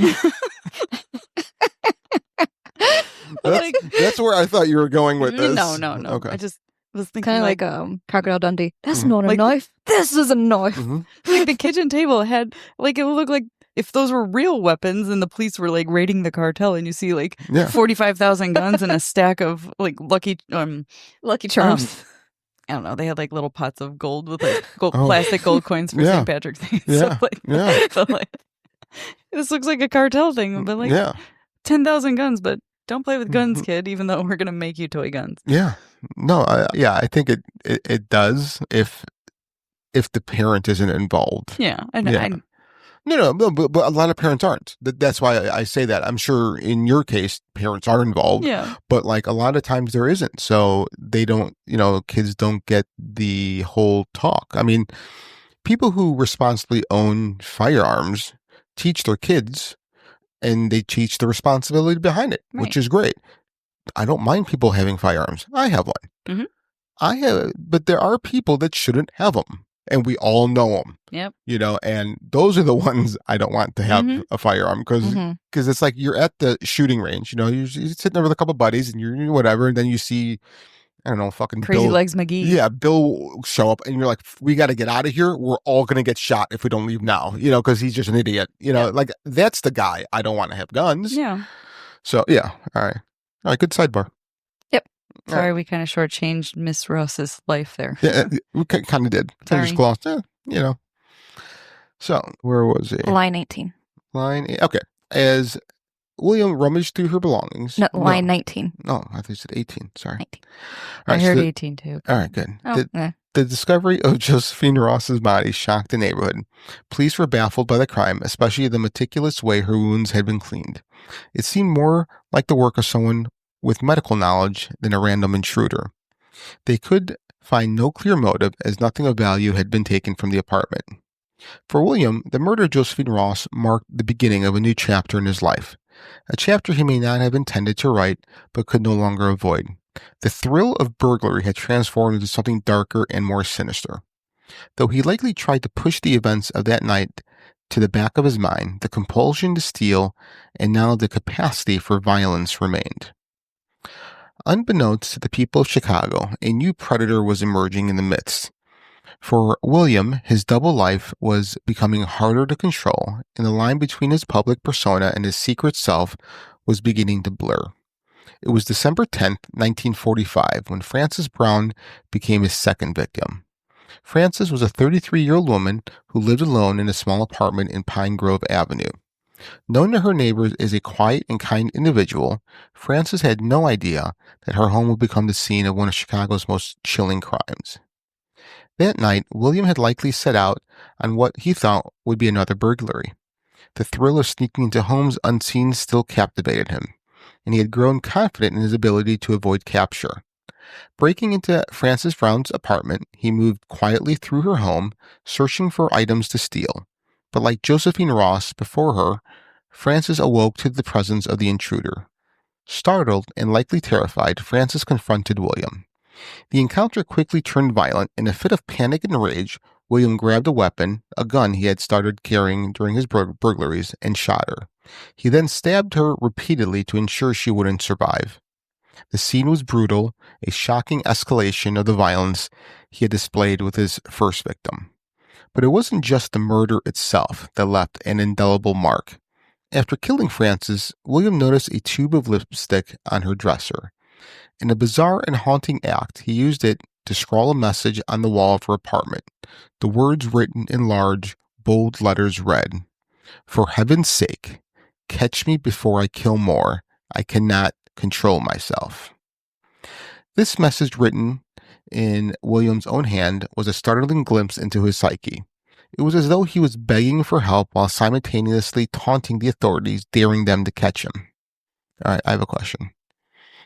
That's where I thought you were going with this. No. Okay. I just was thinking Kind of like Crocodile Dundee. That's not a knife. This is a knife. Like the kitchen table had like it looked like if those were real weapons and the police were like raiding the cartel and you see like 45,000 guns and a stack of like Lucky Charms. I don't know. They had like little pots of gold with like plastic gold coins for St. Patrick's Day. Yeah. So like, this looks like a cartel thing, but like 10,000 guns, but don't play with guns, kid, even though we're going to make you toy guns. Yeah. No, I think it does if the parent isn't involved. Yeah. I know. No, but a lot of parents aren't. That's why I say that. I'm sure in your case, parents are involved. Yeah. But like a lot of times there isn't. So they don't, kids don't get the whole talk. I mean, people who responsibly own firearms teach their kids and they teach the responsibility behind it, which is great. I don't mind people having firearms. I have one. But there are people that shouldn't have them. And we all know them. Yep. And those are the ones I don't want to have a firearm because it's like you're at the shooting range. You're sitting there with a couple of buddies and you're whatever, and then you see, I don't know, fucking Crazy Bill, Legs McGee. Yeah, Bill show up, and you're like, we got to get out of here. We're all gonna get shot if we don't leave now. Because he's just an idiot. Like that's the guy I don't want to have guns. Yeah. So yeah, all right, good sidebar. Sorry, we kind of shortchanged Miss Ross's life there. Yeah, we kind of did. Sorry. Just glossed. So, where was he? Line 18. Line 8. Okay. As William rummaged through her belongings. No, line 19. No, I think you said 18. Sorry. 19. I heard 18 too. All right, good. Oh, The discovery of Josephine Ross's body shocked the neighborhood. Police were baffled by the crime, especially the meticulous way her wounds had been cleaned. It seemed more like the work of someone with medical knowledge than a random intruder. They could find no clear motive as nothing of value had been taken from the apartment. For William, the murder of Josephine Ross marked the beginning of a new chapter in his life, a chapter he may not have intended to write but could no longer avoid. The thrill of burglary had transformed into something darker and more sinister. Though he likely tried to push the events of that night to the back of his mind, the compulsion to steal and now the capacity for violence remained. Unbeknownst to the people of Chicago, a new predator was emerging in the midst. For William, his double life was becoming harder to control, and the line between his public persona and his secret self was beginning to blur. It was December 10th, 1945, when Frances Brown became his second victim. Frances was a 33-year-old woman who lived alone in a small apartment in Pine Grove Avenue. Known to her neighbors as a quiet and kind individual, Frances had no idea that her home would become the scene of one of Chicago's most chilling crimes. That night, William had likely set out on what he thought would be another burglary. The thrill of sneaking into homes unseen still captivated him, and he had grown confident in his ability to avoid capture. Breaking into Frances Brown's apartment, he moved quietly through her home, searching for items to steal. But like Josephine Ross before her, Frances awoke to the presence of the intruder. Startled and likely terrified, Frances confronted William. The encounter quickly turned violent. In a fit of panic and rage, William grabbed a weapon, a gun he had started carrying during his burglaries, and shot her. He then stabbed her repeatedly to ensure she wouldn't survive. The scene was brutal, a shocking escalation of the violence he had displayed with his first victim. But it wasn't just the murder itself that left an indelible mark. After killing Frances, William noticed a tube of lipstick on her dresser. In a bizarre and haunting act, he used it to scrawl a message on the wall of her apartment. The words written in large, bold letters read, "For heaven's sake, catch me before I kill more. I cannot control myself." This message, written in William's own hand, was a startling glimpse into his psyche. It was as though he was begging for help while simultaneously taunting the authorities, daring them to catch him. All right, I have a question.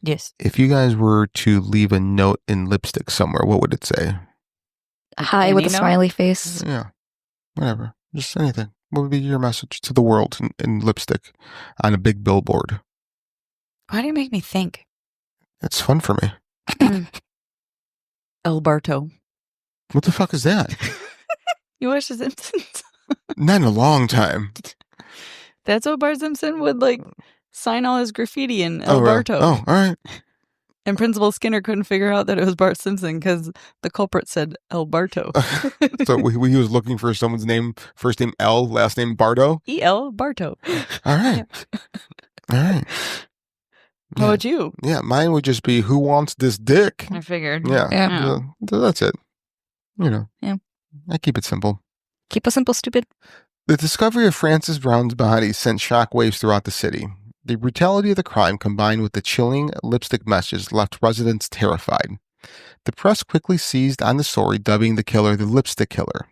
Yes. If you guys were to leave a note in lipstick somewhere, what would it say? Hi with a smiley face. Yeah, whatever. Just anything. What would be your message to the world in lipstick on a big billboard? Why do you make me think? It's fun for me. El Barto. What the fuck is that? You watch The Simpsons? Not in a long time. That's what Bart Simpson would sign all his graffiti in El Barto. Oh, all right. And Principal Skinner couldn't figure out that it was Bart Simpson because the culprit said El Barto. So he was looking for someone's name, first name L, last name Barto? E.L. Barto. All right. Yeah. All right. How about you? Yeah, mine would just be, who wants this dick? I figured. Yeah. That's it. Yeah. I keep it simple. Keep it simple, stupid. The discovery of Frances Brown's body sent shockwaves throughout the city. The brutality of the crime combined with the chilling lipstick message left residents terrified. The press quickly seized on the story, dubbing the killer the Lipstick Killer.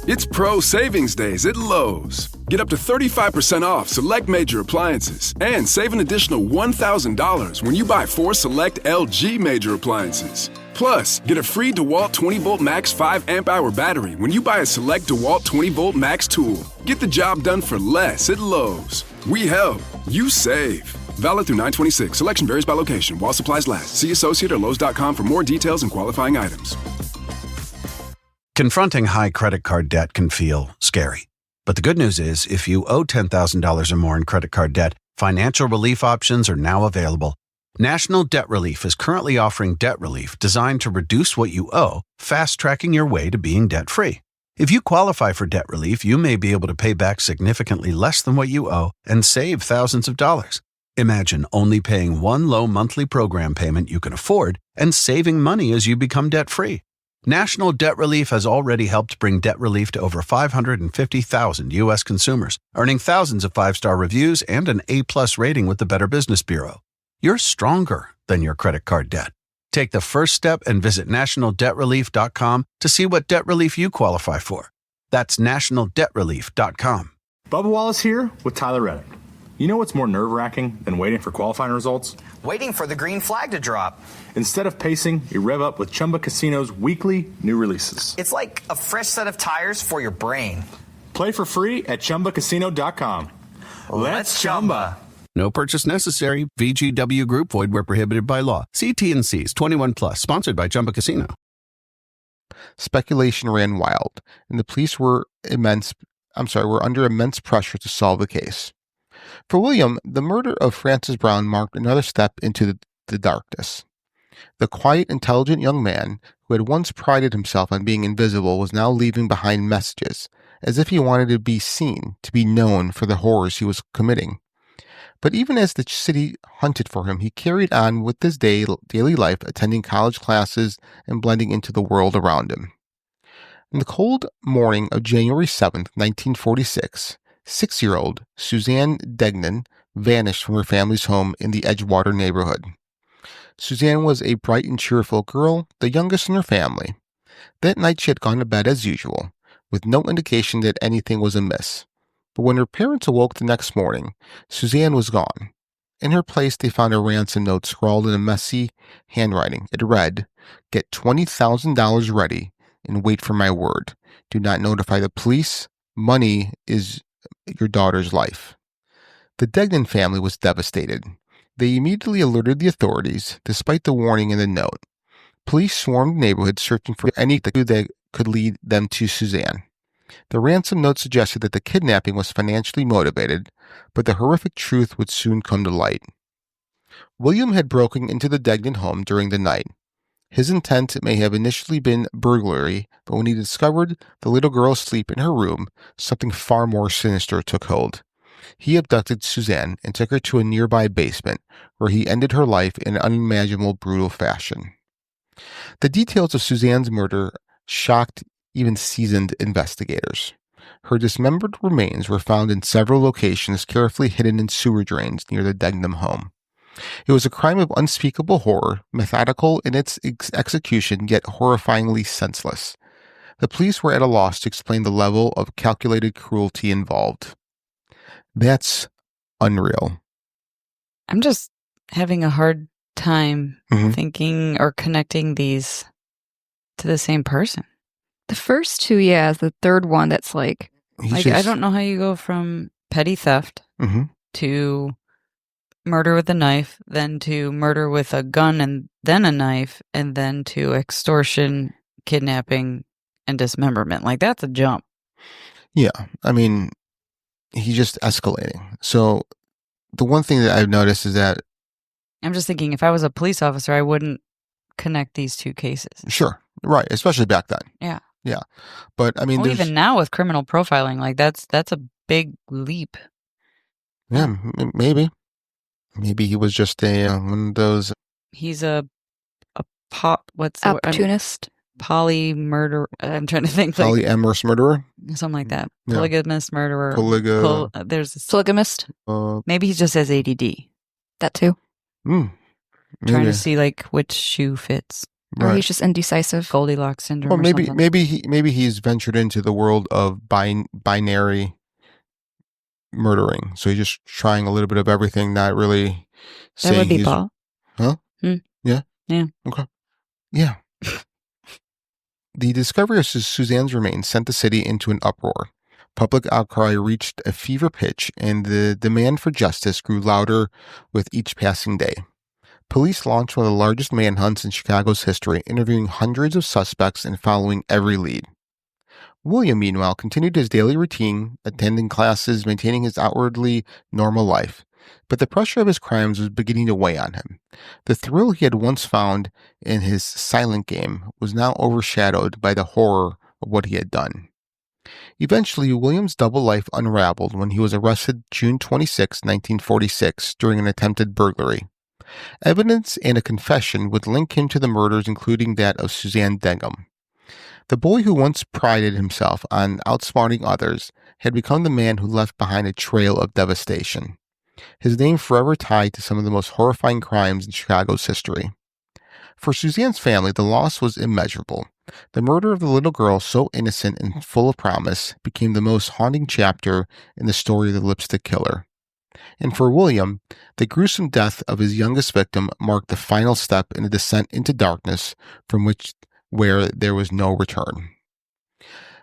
It's Pro Savings Days at Lowe's. Get up to 35% off select major appliances and save an additional $1,000 when you buy 4 select LG major appliances. Plus, get a free DeWalt 20-volt max 5 amp-hour battery when you buy a select DeWalt 20-volt max tool. Get the job done for less at Lowe's. We help. You save. Valid through 9/26. Selection varies by location while supplies last. See associate or Lowe's.com for more details and qualifying items. Confronting high credit card debt can feel scary. But the good news is, if you owe $10,000 or more in credit card debt, financial relief options are now available. National Debt Relief is currently offering debt relief designed to reduce what you owe, fast-tracking your way to being debt-free. If you qualify for debt relief, you may be able to pay back significantly less than what you owe and save thousands of dollars. Imagine only paying one low monthly program payment you can afford and saving money as you become debt-free. National Debt Relief has already helped bring debt relief to over 550,000 U.S. consumers, earning thousands of 5-star reviews and an A+ rating with the Better Business Bureau. You're stronger than your credit card debt. Take the first step and visit nationaldebtrelief.com to see what debt relief you qualify for. That's nationaldebtrelief.com. Bubba Wallace here with Tyler Reddick. You know what's more nerve-wracking than waiting for qualifying results? Waiting for the green flag to drop. Instead of pacing, you rev up with Chumba Casino's weekly new releases. It's like a fresh set of tires for your brain. Play for free at ChumbaCasino.com. Let's Chumba. No purchase necessary. VGW Group. Void where prohibited by law. See T&Cs. 21 plus. Sponsored by Chumba Casino. Speculation ran wild, and the police were under immense pressure to solve the case. For William, the murder of Frances Brown marked another step into the darkness. The quiet, intelligent young man who had once prided himself on being invisible was now leaving behind messages, as if he wanted to be seen, to be known for the horrors he was committing. But even as the city hunted for him, he carried on with his daily life, attending college classes and blending into the world around him. In the cold morning of January 7th, 1946, 6-year-old Suzanne Degnan vanished from her family's home in the Edgewater neighborhood. Suzanne was a bright and cheerful girl, the youngest in her family. That night she had gone to bed as usual, with no indication that anything was amiss. But when her parents awoke the next morning, Suzanne was gone. In her place, they found a ransom note scrawled in a messy handwriting. It read, "Get $20,000 ready and wait for my word. Do not notify the police. Money is your daughter's life." The Degnan family was devastated. They immediately alerted the authorities, despite the warning in the note. Police swarmed the neighborhood searching for any clue that could lead them to Suzanne. The ransom note suggested that the kidnapping was financially motivated, but the horrific truth would soon come to light. William had broken into the Degnan home during the night. His intent may have initially been burglary, but when he discovered the little girl asleep in her room, something far more sinister took hold. He abducted Suzanne and took her to a nearby basement, where he ended her life in an unimaginable, brutal fashion. The details of Suzanne's murder shocked even seasoned investigators. Her dismembered remains were found in several locations carefully hidden in sewer drains near the Degnam home. It was a crime of unspeakable horror, methodical in its execution, yet horrifyingly senseless. The police were at a loss to explain the level of calculated cruelty involved. That's unreal. I'm just having a hard time thinking or connecting these to the same person. The first two, yeah. The third one, that's like I don't know how you go from petty theft to murder with a knife, then to murder with a gun and then a knife, and then to extortion, kidnapping, and dismemberment. Like, that's a jump. Yeah. I mean, he's just escalating. So the one thing that I've noticed is that I'm just thinking, if I was a police officer, I wouldn't connect these two cases. Sure. Right. Especially back then. Yeah. Yeah. But I mean, even now with criminal profiling, like that's a big leap. Yeah, maybe. Maybe he was just one of those. He's a what's the opportunist? Poly murderer. I'm trying to think. Polyamorous murderer? Something like that. Yeah. Polygamous murderer. There's a polygamist. Maybe he just has ADD. That too. Trying to see like which shoe fits. Or he's just indecisive. Goldilocks syndrome. Well, or something. maybe he's ventured into the world of binary murdering. So he's just trying a little bit of everything, not really saying. That would be Paul. Huh? Yeah. Yeah. Okay. Yeah. The discovery of Suzanne's remains sent the city into an uproar. Public outcry reached a fever pitch, and the demand for justice grew louder with each passing day. Police launched one of the largest manhunts in Chicago's history, interviewing hundreds of suspects and following every lead. William, meanwhile, continued his daily routine, attending classes, maintaining his outwardly normal life. But the pressure of his crimes was beginning to weigh on him. The thrill he had once found in his silent game was now overshadowed by the horror of what he had done. Eventually, William's double life unraveled when he was arrested June 26, 1946, during an attempted burglary. Evidence and a confession would link him to the murders, including that of Suzanne Degnam. The boy who once prided himself on outsmarting others had become the man who left behind a trail of devastation. His name forever tied to some of the most horrifying crimes in Chicago's history. For Suzanne's family, the loss was immeasurable. The murder of the little girl, so innocent and full of promise, became the most haunting chapter in the story of the lipstick killer. And for William, the gruesome death of his youngest victim marked the final step in a descent into darkness from where there was no return.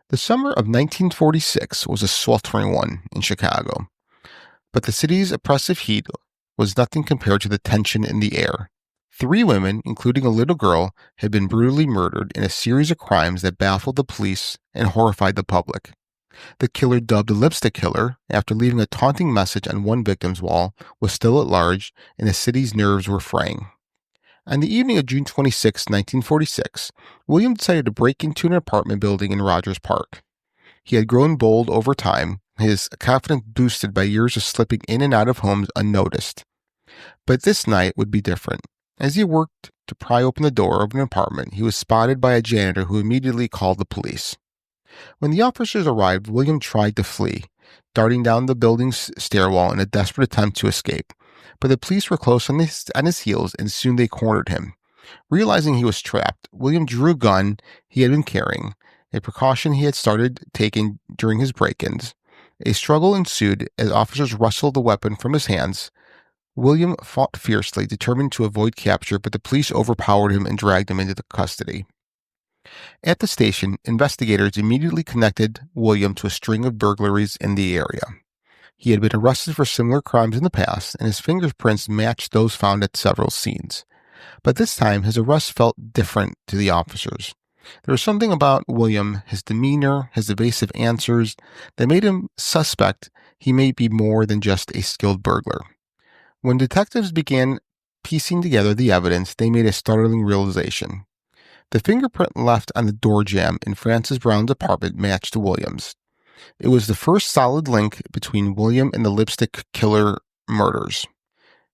The summer of 1946 was a sweltering one in Chicago, but the city's oppressive heat was nothing compared to the tension in the air. 3 women, including a little girl, had been brutally murdered in a series of crimes that baffled the police and horrified the public. The killer, dubbed the lipstick killer, after leaving a taunting message on one victim's wall, was still at large, and the city's nerves were fraying. On the evening of June 26, 1946, William decided to break into an apartment building in Rogers Park. He had grown bold over time, his confidence boosted by years of slipping in and out of homes unnoticed. But this night would be different. As he worked to pry open the door of an apartment, he was spotted by a janitor who immediately called the police. When the officers arrived, William tried to flee, darting down the building's stairwell in a desperate attempt to escape. But the police were close on his heels, and soon they cornered him. Realizing he was trapped, William drew a gun he had been carrying, a precaution he had started taking during his break-ins. A struggle ensued as officers wrestled the weapon from his hands. William fought fiercely, determined to avoid capture, but the police overpowered him and dragged him into custody. At the station, investigators immediately connected William to a string of burglaries in the area. He had been arrested for similar crimes in the past, and his fingerprints matched those found at several scenes. But this time, his arrest felt different to the officers. There was something about William, his demeanor, his evasive answers, that made him suspect he may be more than just a skilled burglar. When detectives began piecing together the evidence, they made a startling realization. The fingerprint left on the door jamb in Frances Brown's apartment matched William's. It was the first solid link between William and the lipstick killer murders.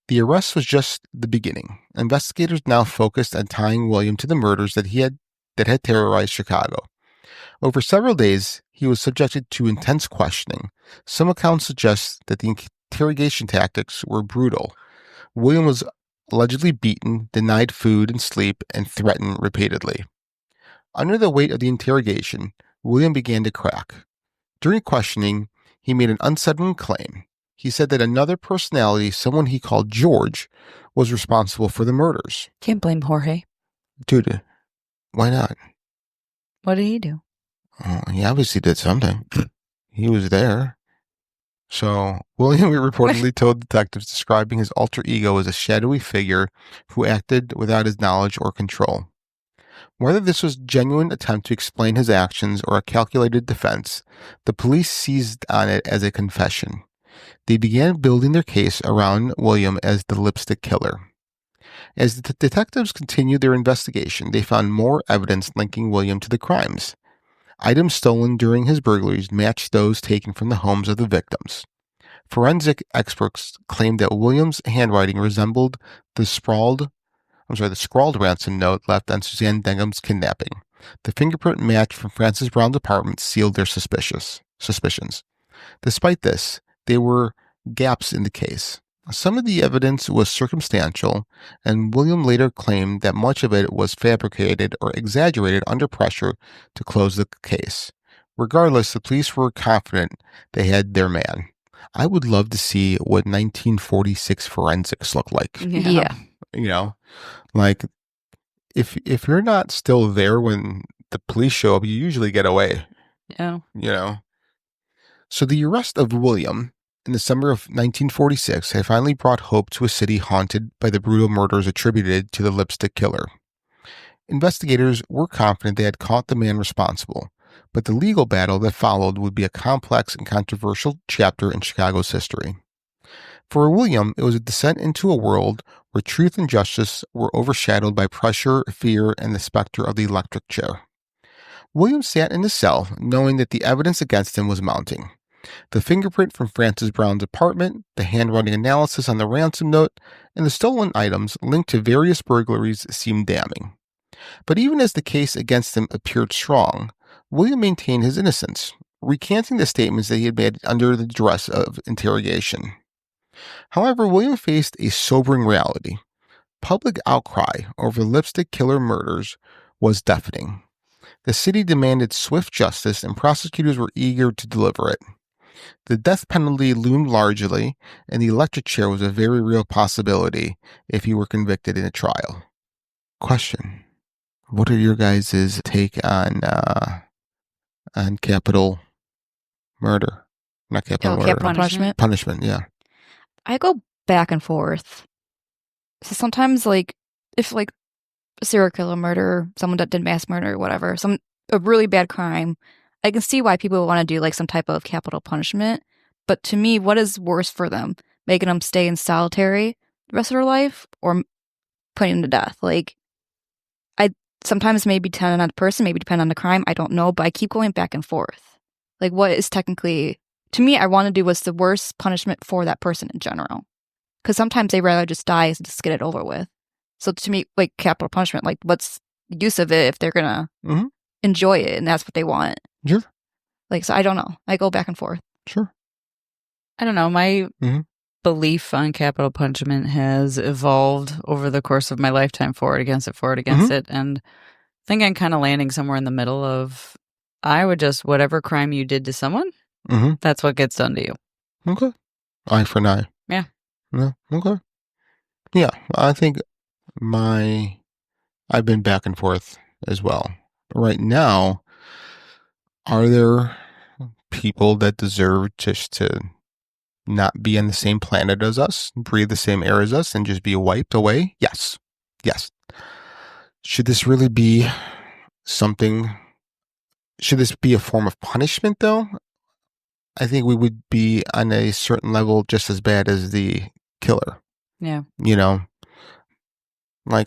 The arrest was just the beginning. Investigators now focused on tying William to the murders that had terrorized Chicago. Over several days, he was subjected to intense questioning. Some accounts suggest that the interrogation tactics were brutal. William was allegedly beaten, denied food and sleep, and threatened repeatedly. Under the weight of the interrogation, William began to crack. During questioning, he made an unsettling claim. He said that another personality, someone he called George, was responsible for the murders. Can't blame Jorge. Dude, why not? What did he do? He obviously did something. He was there. So, William reportedly told detectives describing his alter ego as a shadowy figure who acted without his knowledge or control. Whether this was a genuine attempt to explain his actions or a calculated defense, the police seized on it as a confession. They began building their case around William as the lipstick killer. As the detectives continued their investigation, they found more evidence linking William to the crimes. Items stolen during his burglaries matched those taken from the homes of the victims. Forensic experts claimed that William's handwriting resembled the scrawled ransom note left on Suzanne Dengham's kidnapping. The fingerprint match from Frances Brown's apartment sealed their suspicions. Despite this, there were gaps in the case. Some of the evidence was circumstantial, and William later claimed that much of it was fabricated or exaggerated under pressure to close the case. Regardless, the police were confident they had their man. I would love to see what 1946 forensics look like. Yeah. You know, like if you're not still there when the police show up, you usually get away. Yeah. You know. So the arrest of William in the summer of 1946 had finally brought hope to a city haunted by the brutal murders attributed to the lipstick killer. Investigators were confident they had caught the man responsible, but the legal battle that followed would be a complex and controversial chapter in Chicago's history. For William, it was a descent into a world where truth and justice were overshadowed by pressure, fear, and the specter of the electric chair. William sat in his cell, knowing that the evidence against him was mounting. The fingerprint from Frances Brown's apartment, the handwriting analysis on the ransom note, and the stolen items linked to various burglaries seemed damning. But even as the case against him appeared strong, William maintained his innocence, recanting the statements that he had made under the duress of interrogation. However, William faced a sobering reality. Public outcry over the lipstick killer murders was deafening. The city demanded swift justice, and prosecutors were eager to deliver it. The death penalty loomed largely, and the electric chair was a very real possibility if he were convicted in a trial. Question: what are your guys' take on capital murder? Not capital murder. Capital punishment. Punishment, yeah. I go back and forth. So sometimes, if a serial killer murder, someone that did mass murder or whatever, a really bad crime, I can see why people want to do some type of capital punishment. But to me, what is worse for them? Making them stay in solitary the rest of their life or putting them to death? I sometimes maybe depend on the person, maybe depend on the crime. I don't know, but I keep going back and forth. What is technically, to me, I want to do what's the worst punishment for that person in general. Because sometimes they rather just die and just get it over with. So to me, capital punishment, what's the use of it if they're going to enjoy it and that's what they want? Sure. So I don't know. I go back and forth. Sure. I don't know. My belief on capital punishment has evolved over the course of my lifetime, for it, against it. And I think I'm kind of landing somewhere in the middle of, I would just, whatever crime you did to someone, that's what gets done to you. Okay. Eye for an eye. Yeah. Yeah. Okay. Yeah. I think I've been back and forth as well. Right now, are there people that deserve just to not be on the same planet as us, breathe the same air as us, and just be wiped away? Yes. Yes. Should this really be something? Should this be a form of punishment, though? I think we would be on a certain level just as bad as the killer. Yeah.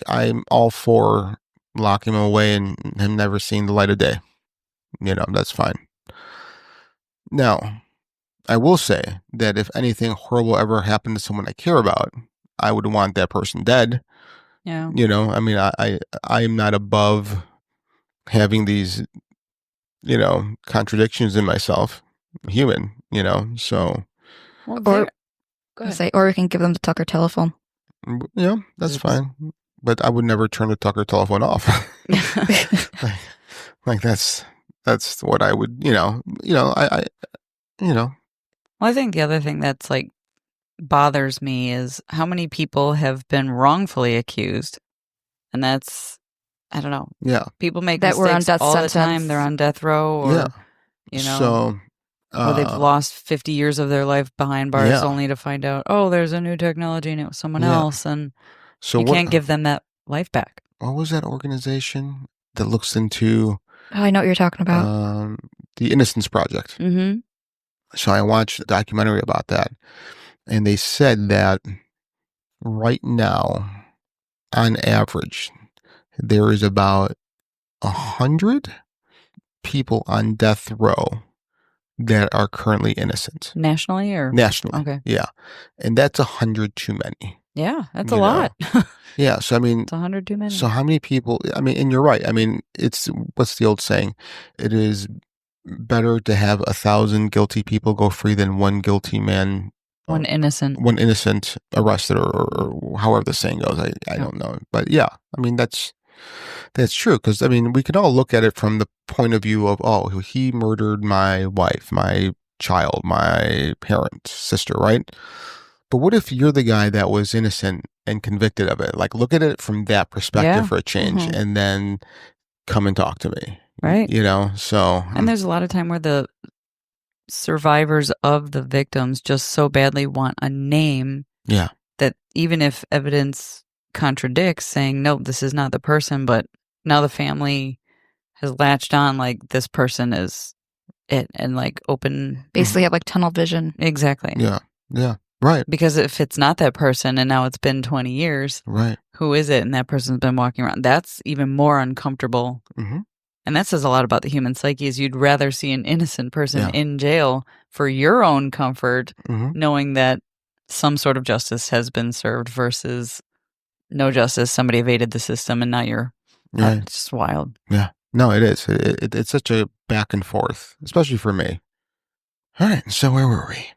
I'm all for, lock him away and him never seeing the light of day. That's fine. Now, I will say that if anything horrible ever happened to someone I care about, I would want that person dead. Yeah. I am not above having these, contradictions in myself. I'm human, so. Well, Or, go ahead. or we can give them the Tucker telephone. Yeah, that's fine. But I would never turn the Tucker telephone off. like that's what I would, Well, I think the other thing that's like bothers me is how many people have been wrongfully accused. And that's, I don't know. Yeah. People make That were on mistakes death all sentence. the time. They're on death row or, So, or they've lost 50 years of their life behind bars Yeah. only to find out, oh, there's a new technology and it was someone else. And so you can't give them that life back. What was that organization that looks into Oh, I know what you're talking about. the Innocence Project? Mm-hmm. So I watched a documentary about that, and they said that right now, on average, there is about 100 people on death row that are currently innocent. Nationally or? Nationally. Okay. Yeah. And that's 100 too many. Yeah, that's a lot. Yeah. So, It's 100 too many. So how many people, and you're right. It's, what's the old saying? It is better to have 1,000 guilty people go free than one guilty man. One innocent arrested or however the saying goes. I don't know. But yeah, that's true. Because, we can all look at it from the point of view of, oh, he murdered my wife, my child, my parent, sister, right? But what if you're the guy that was innocent and convicted of it? Like, look at it from that perspective for a change and then come and talk to me. Right. So. And there's a lot of time where the survivors of the victims just so badly want a name. Yeah. That even if evidence contradicts saying, no, this is not the person, but now the family has latched on like this person is it and like open. Basically have like tunnel vision. Exactly. Yeah. Yeah. Right. Because if it's not that person and now it's been 20 years, right? Who is it? And that person's been walking around. That's even more uncomfortable. Mm-hmm. And that says a lot about the human psyche is you'd rather see an innocent person in jail for your own comfort, knowing that some sort of justice has been served versus no justice. Somebody evaded the system and now you're right. It's just wild. Yeah. No, it is. It's such a back and forth, especially for me. All right. So where were we?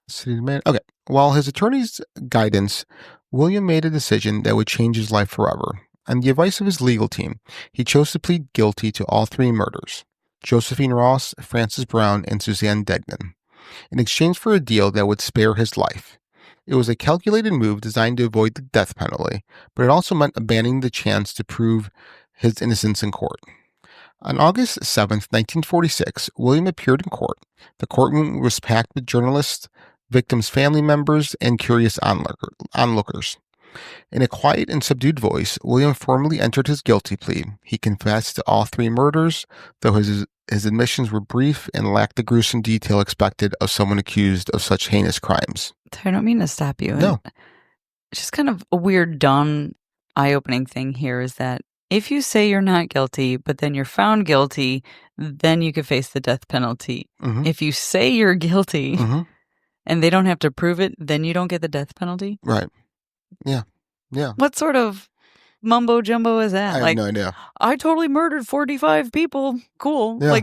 City man. Okay. While his attorney's guidance, William made a decision that would change his life forever. On the advice of his legal team, he chose to plead guilty to all three murders: Josephine Ross, Frances Brown, and Suzanne Degnan, in exchange for a deal that would spare his life. It was a calculated move designed to avoid the death penalty, but it also meant abandoning the chance to prove his innocence in court. On August 7th, 1946, William appeared in court. The courtroom was packed with journalists, victims' family members, and curious onlookers. In a quiet and subdued voice, William formally entered his guilty plea. He confessed to all three murders, though his admissions were brief and lacked the gruesome detail expected of someone accused of such heinous crimes. I don't mean to stop you. No. It's just kind of a weird, dumb, eye-opening thing here is that if you say you're not guilty, but then you're found guilty, then you could face the death penalty. Mm-hmm. If you say you're guilty and they don't have to prove it, then you don't get the death penalty? Right. Yeah. Yeah. What sort of mumbo jumbo is that? I have no idea. I totally murdered 45 people. Cool. Yeah.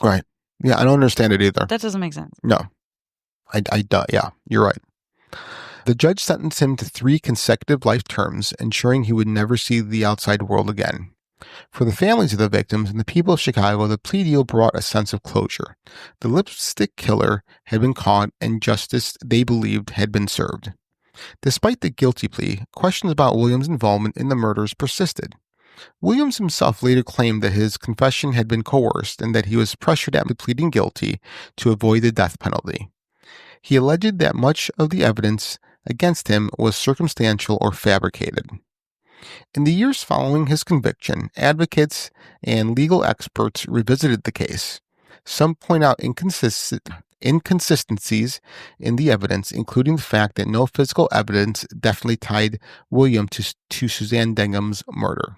Right. Yeah, I don't understand it either. That doesn't make sense. No. I don't. Yeah, you're right. The judge sentenced him to 3 consecutive life terms, ensuring he would never see the outside world again. For the families of the victims and the people of Chicago, the plea deal brought a sense of closure. The lipstick killer had been caught, and justice, they believed, had been served. Despite the guilty plea, questions about Williams' involvement in the murders persisted. Williams himself later claimed that his confession had been coerced and that he was pressured into pleading guilty to avoid the death penalty. He alleged that much of the evidence against him was circumstantial or fabricated. In the years following his conviction, advocates and legal experts revisited the case. Some point out inconsistencies in the evidence, including the fact that no physical evidence definitely tied William to Suzanne Degham's murder.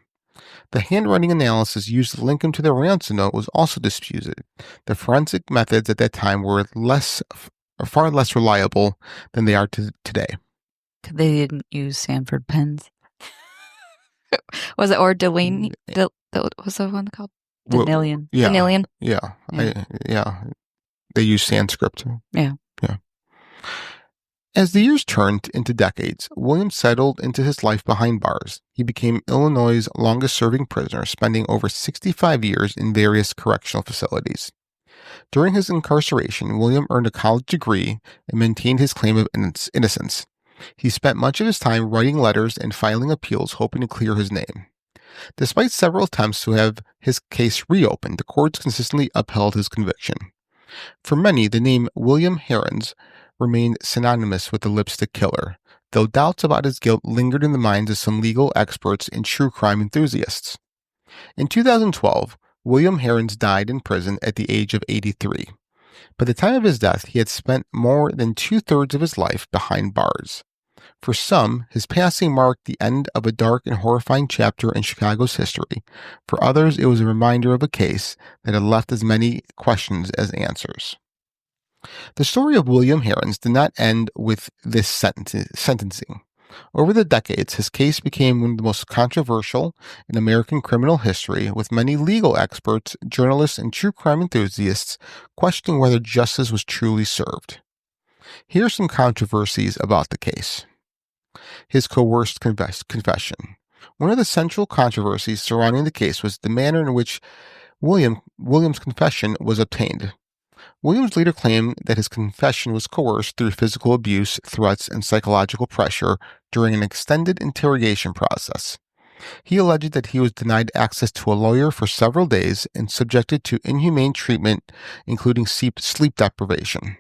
The handwriting analysis used to link him to the ransom note was also disputed. The forensic methods at that time were far less reliable than they are today. They didn't use Sanford pens. Was it, or Delaney? What was the one called? Denillion. Yeah. Denillion? Yeah. They use Sanskrit. Yeah. As the years turned into decades, William settled into his life behind bars. He became Illinois' longest-serving prisoner, spending over 65 years in various correctional facilities. During his incarceration, William earned a college degree and maintained his claim of innocence. He spent much of his time writing letters and filing appeals, hoping to clear his name. Despite several attempts to have his case reopened, the courts consistently upheld his conviction. For many, the name William Herons remained synonymous with the lipstick killer, though doubts about his guilt lingered in the minds of some legal experts and true crime enthusiasts. In 2012, William Herons died in prison at the age of 83. By the time of his death, he had spent more than 2/3 of his life behind bars. For some, his passing marked the end of a dark and horrifying chapter in Chicago's history. For others, it was a reminder of a case that had left as many questions as answers. The story of William Herons did not end with this sentencing. Over the decades, his case became one of the most controversial in American criminal history, with many legal experts, journalists, and true crime enthusiasts questioning whether justice was truly served. Here are some controversies about the case. His coerced confession. One of the central controversies surrounding the case was the manner in which William's confession was obtained. Williams later claimed that his confession was coerced through physical abuse, threats, and psychological pressure during an extended interrogation process. He alleged that he was denied access to a lawyer for several days and subjected to inhumane treatment, including sleep deprivation.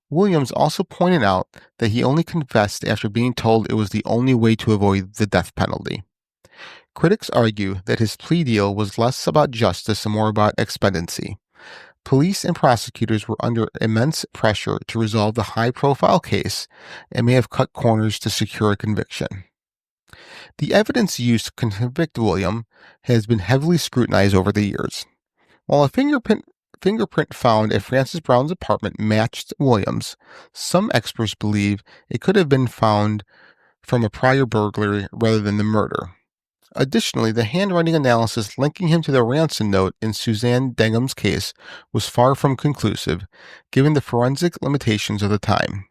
Williams also pointed out that he only confessed after being told it was the only way to avoid the death penalty. Critics argue that his plea deal was less about justice and more about expediency. Police and prosecutors were under immense pressure to resolve the high-profile case and may have cut corners to secure a conviction. The evidence used to convict William has been heavily scrutinized over the years. While a fingerprint found at Francis Brown's apartment matched Williams, some experts believe it could have been found from a prior burglary rather than the murder. Additionally, the handwriting analysis linking him to the ransom note in Suzanne Degham's case was far from conclusive, given the forensic limitations of the time.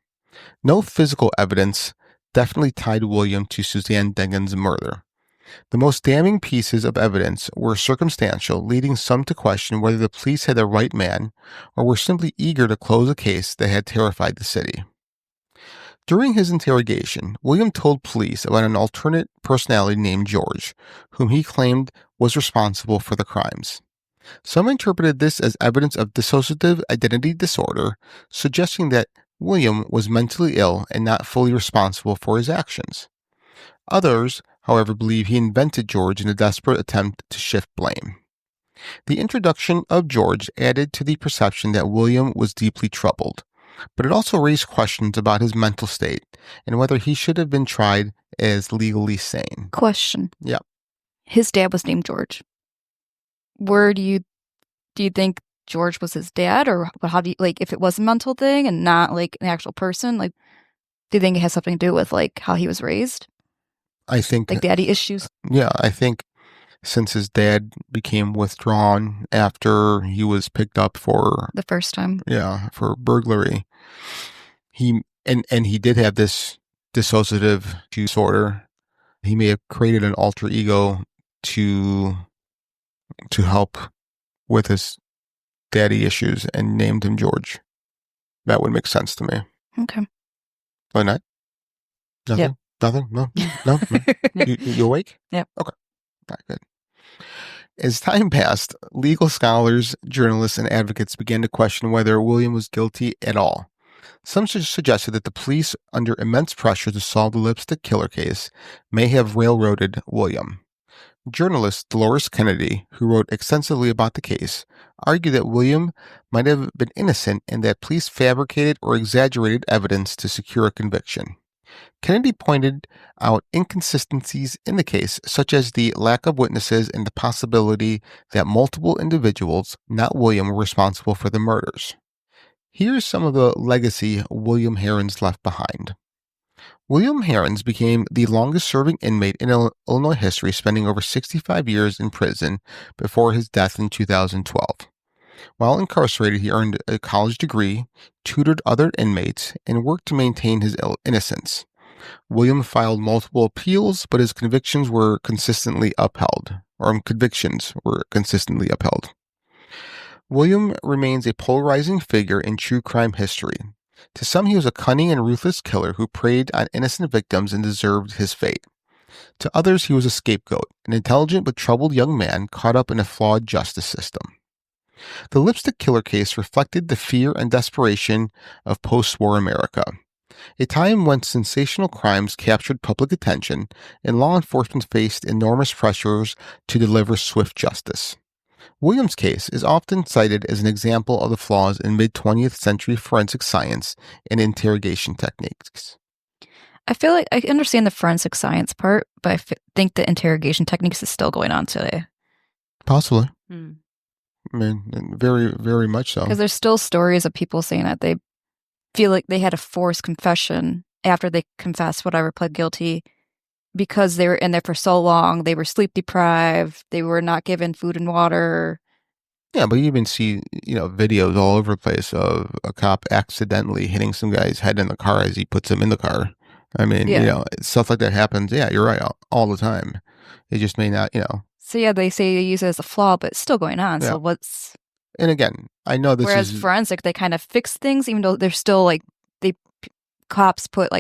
No physical evidence definitely tied William to Suzanne Degham's murder. The most damning pieces of evidence were circumstantial, leading some to question whether the police had the right man or were simply eager to close a case that had terrified the city. During his interrogation, William told police about an alternate personality named George, whom he claimed was responsible for the crimes. Some interpreted this as evidence of dissociative identity disorder, suggesting that William was mentally ill and not fully responsible for his actions. Others, however, believe he invented George in a desperate attempt to shift blame. The introduction of George added to the perception that William was deeply troubled, but it also raised questions about his mental state and whether he should have been tried as legally sane. Question. Yeah. His dad was named George. Do you think George was his dad, or how do you, like, if it was a mental thing and not like an actual person, like, do you think it has something to do with like how he was raised? I think like daddy issues. Yeah, I think since his dad became withdrawn after he was picked up for the first time. Yeah, for burglary. He did have this dissociative disorder. He may have created an alter ego to help with his daddy issues and named him George. That would make sense to me. Okay. Why not? Nothing? Yep. Nothing? No? You awake? Yep. Okay. All right, good. As time passed, legal scholars, journalists, and advocates began to question whether William was guilty at all. Some suggested that the police, under immense pressure to solve the lipstick killer case, may have railroaded William. Journalist Dolores Kennedy, who wrote extensively about the case, argued that William might have been innocent and that police fabricated or exaggerated evidence to secure a conviction. Kennedy pointed out inconsistencies in the case, such as the lack of witnesses and the possibility that multiple individuals, not William, were responsible for the murders. Here's some of the legacy William Herons left behind. William Herons became the longest-serving inmate in Illinois history, spending over 65 years in prison before his death in 2012. While incarcerated, he earned a college degree, tutored other inmates, and worked to maintain his innocence. William filed multiple appeals, but his convictions were consistently upheld. William remains a polarizing figure in true crime history. To some, he was a cunning and ruthless killer who preyed on innocent victims and deserved his fate. To others, he was a scapegoat, an intelligent but troubled young man caught up in a flawed justice system. The lipstick killer case reflected the fear and desperation of post-war America, a time when sensational crimes captured public attention and law enforcement faced enormous pressures to deliver swift justice. William's case is often cited as an example of the flaws in mid-20th century forensic science and interrogation techniques. I feel like I understand the forensic science part, but I think the interrogation techniques is still going on today. Possibly. I mean, very, very much so. Because there's still stories of people saying that they feel like they had a forced confession after they confessed whatever, pled guilty, because they were in there for so long. They were sleep deprived. They were not given food and water. Yeah, but you even see, videos all over the place of a cop accidentally hitting some guy's head in the car as he puts him in the car. I mean, stuff like that happens. Yeah, you're right, all the time. It just may not, So yeah, they say they use it as a flaw, but it's still going on. Yeah. So what's... And again, I know this Whereas forensic, they kind of fix things, even though they're still cops put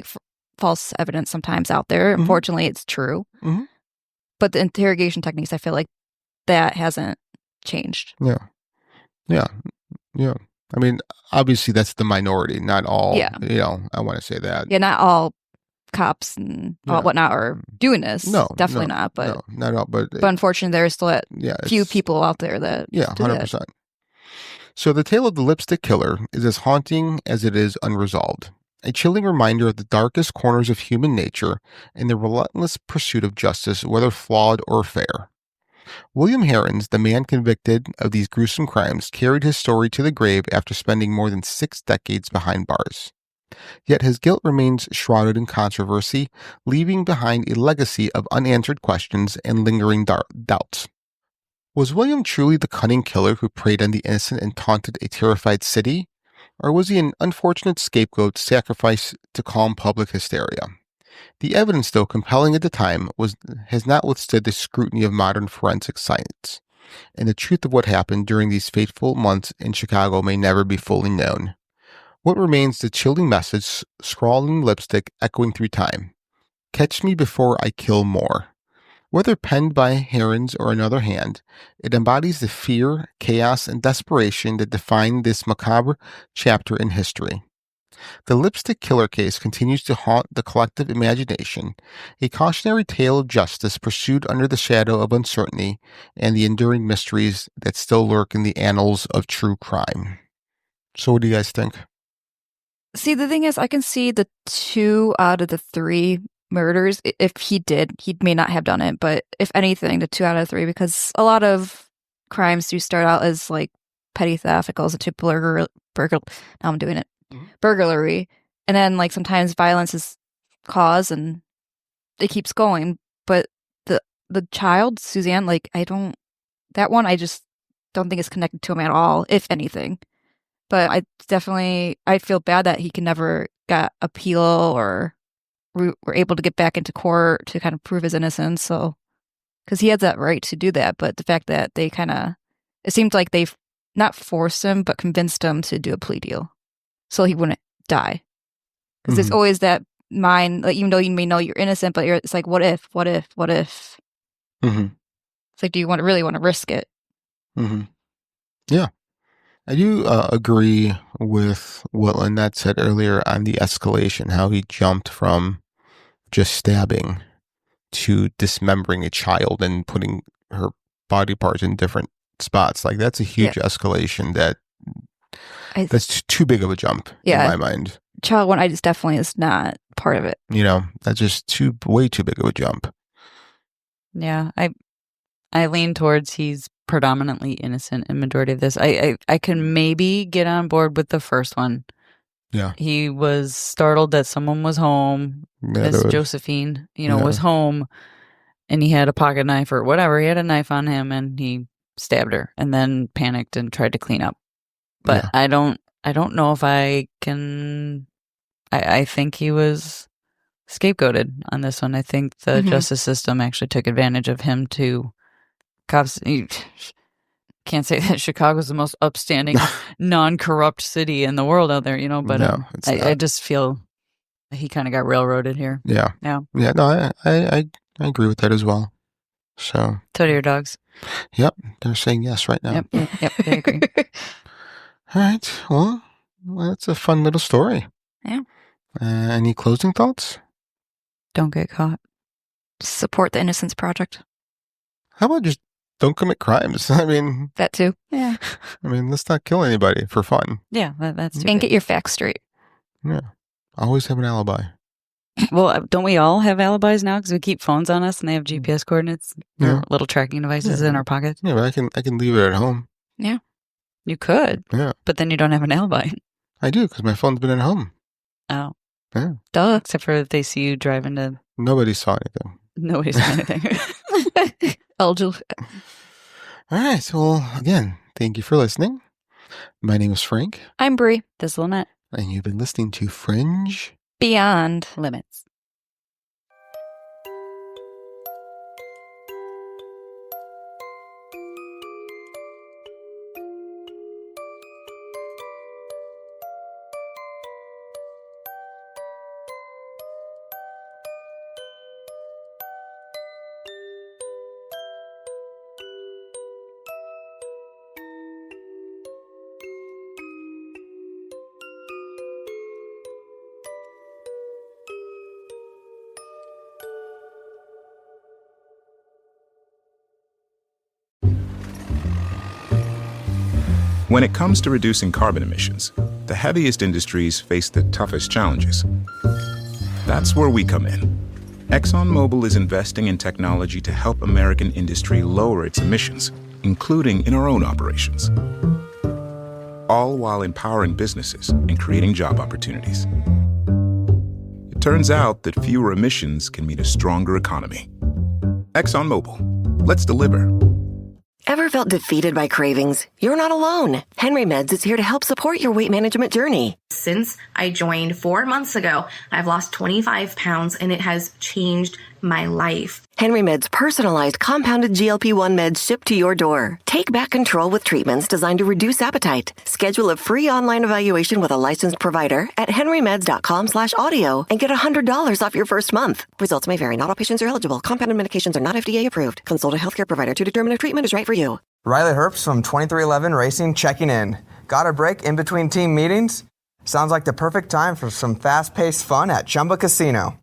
false evidence sometimes out there. Mm-hmm. Unfortunately, it's true. Mm-hmm. But the interrogation techniques, I feel like that hasn't changed. Yeah. I mean, obviously that's the minority, not all. Yeah. I want to say that. Yeah, not all cops and whatnot are doing this. No, definitely not. But no, not all. But unfortunately, there's still a few people out there that. Yeah, 100%. So the tale of the lipstick killer is as haunting as it is unresolved. A chilling reminder of the darkest corners of human nature and the relentless pursuit of justice, whether flawed or fair. William Herons, the man convicted of these gruesome crimes, carried his story to the grave after spending more than 6 decades behind bars. Yet his guilt remains shrouded in controversy, leaving behind a legacy of unanswered questions and lingering doubts. Was William truly the cunning killer who preyed on the innocent and taunted a terrified city? Or was he an unfortunate scapegoat sacrificed to calm public hysteria? The evidence, though compelling at the time, has not withstood the scrutiny of modern forensic science, and the truth of what happened during these fateful months in Chicago may never be fully known. What remains the chilling message scrawled in lipstick echoing through time? Catch me before I kill more. Whether penned by Herons or another hand, it embodies the fear, chaos, and desperation that define this macabre chapter in history. The lipstick killer case continues to haunt the collective imagination, a cautionary tale of justice pursued under the shadow of uncertainty and the enduring mysteries that still lurk in the annals of true crime. So what do you guys think? See, the thing is, I can see the 2 out of the 3 murders. If he may not have done it, but if anything, the 2 out of 3, because a lot of crimes do start out as petty theft. It goes into now I'm doing it. Burglary, and then sometimes violence is caused and it keeps going. But the child, Suzanne, that one I just don't think is connected to him at all, if anything. But I feel bad that he can never got appeal or were able to get back into court to kind of prove his innocence. So, because he had that right to do that, but the fact that they it seemed like they've not forced him, but convinced him to do a plea deal so he wouldn't die. Because there's always that mind, even though you may know you're innocent, but it's what if? Mm-hmm. It's do you really want to risk it? Mm-hmm. Yeah. I do agree with what Lynette said earlier on the escalation, how he jumped from just stabbing to dismembering a child and putting her body parts in different spots. That's a huge escalation that's too big of a jump in my mind. Child one, I just definitely is not part of it. That's just way too big of a jump. Yeah, I lean towards he's predominantly innocent in majority of this. I can maybe get on board with the first one. Yeah. He was startled that someone was home, as Josephine, was home, and he had a pocket knife or whatever. He had a knife on him, and he stabbed her, and then panicked and tried to clean up. But I don't know if I can. I think he was scapegoated on this one. I think the justice system actually took advantage of him to cops. Can't say that Chicago's the most upstanding, non-corrupt city in the world out there, but I just feel he kind of got railroaded here. Yeah. Yeah. Yeah. No, I agree with that as well. So do your dogs. Yep. They're saying yes right now. Yep. They agree. All right. Well, that's a fun little story. Yeah. Any closing thoughts? Don't get caught. Support the Innocence Project. How about just don't commit crimes? I mean, that too. Yeah. I mean, let's not kill anybody for fun. Yeah, that's and get your facts straight. Yeah. Always have an alibi. Well, don't we all have alibis now? Because we keep phones on us and they have GPS coordinates, or little tracking devices in our pockets. Yeah, but I can leave it at home. Yeah. You could. Yeah. But then you don't have an alibi. I do, because my phone's been at home. Oh. Yeah. Duh. Except for if they see you driving to... Nobody saw anything. Nobody saw anything. All right. Well, again, thank you for listening. My name is Frank. I'm Bree. This is Lynette. And you've been listening to Fringe Beyond Limits. When it comes to reducing carbon emissions, the heaviest industries face the toughest challenges. That's where we come in. ExxonMobil is investing in technology to help American industry lower its emissions, including in our own operations, all while empowering businesses and creating job opportunities. It turns out that fewer emissions can mean a stronger economy. ExxonMobil, let's deliver. Ever felt defeated by cravings? You're not alone. Henry Meds is here to help support your weight management journey. Since I joined 4 months ago, I've lost 25 pounds and it has changed my life. Henry Meds personalized compounded GLP-1 meds shipped to your door. Take back control with treatments designed to reduce appetite. Schedule a free online evaluation with a licensed provider at henrymeds.com/audio and get $100 off your first month. Results may vary. Not all patients are eligible. Compounded medications are not FDA approved. Consult a healthcare provider to determine if treatment is right for you. Riley Herbst from 2311 Racing checking in. Got a break in between team meetings? Sounds like the perfect time for some fast-paced fun at Chumba Casino.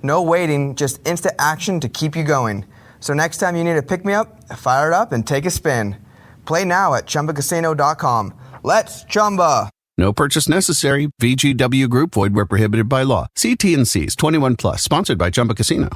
No waiting, just instant action to keep you going. So next time you need a pick-me-up, fire it up and take a spin. Play now at ChumbaCasino.com. Let's Chumba! No purchase necessary. VGW Group. Void where prohibited by law. See T&Cs. 21+. Sponsored by Chumba Casino.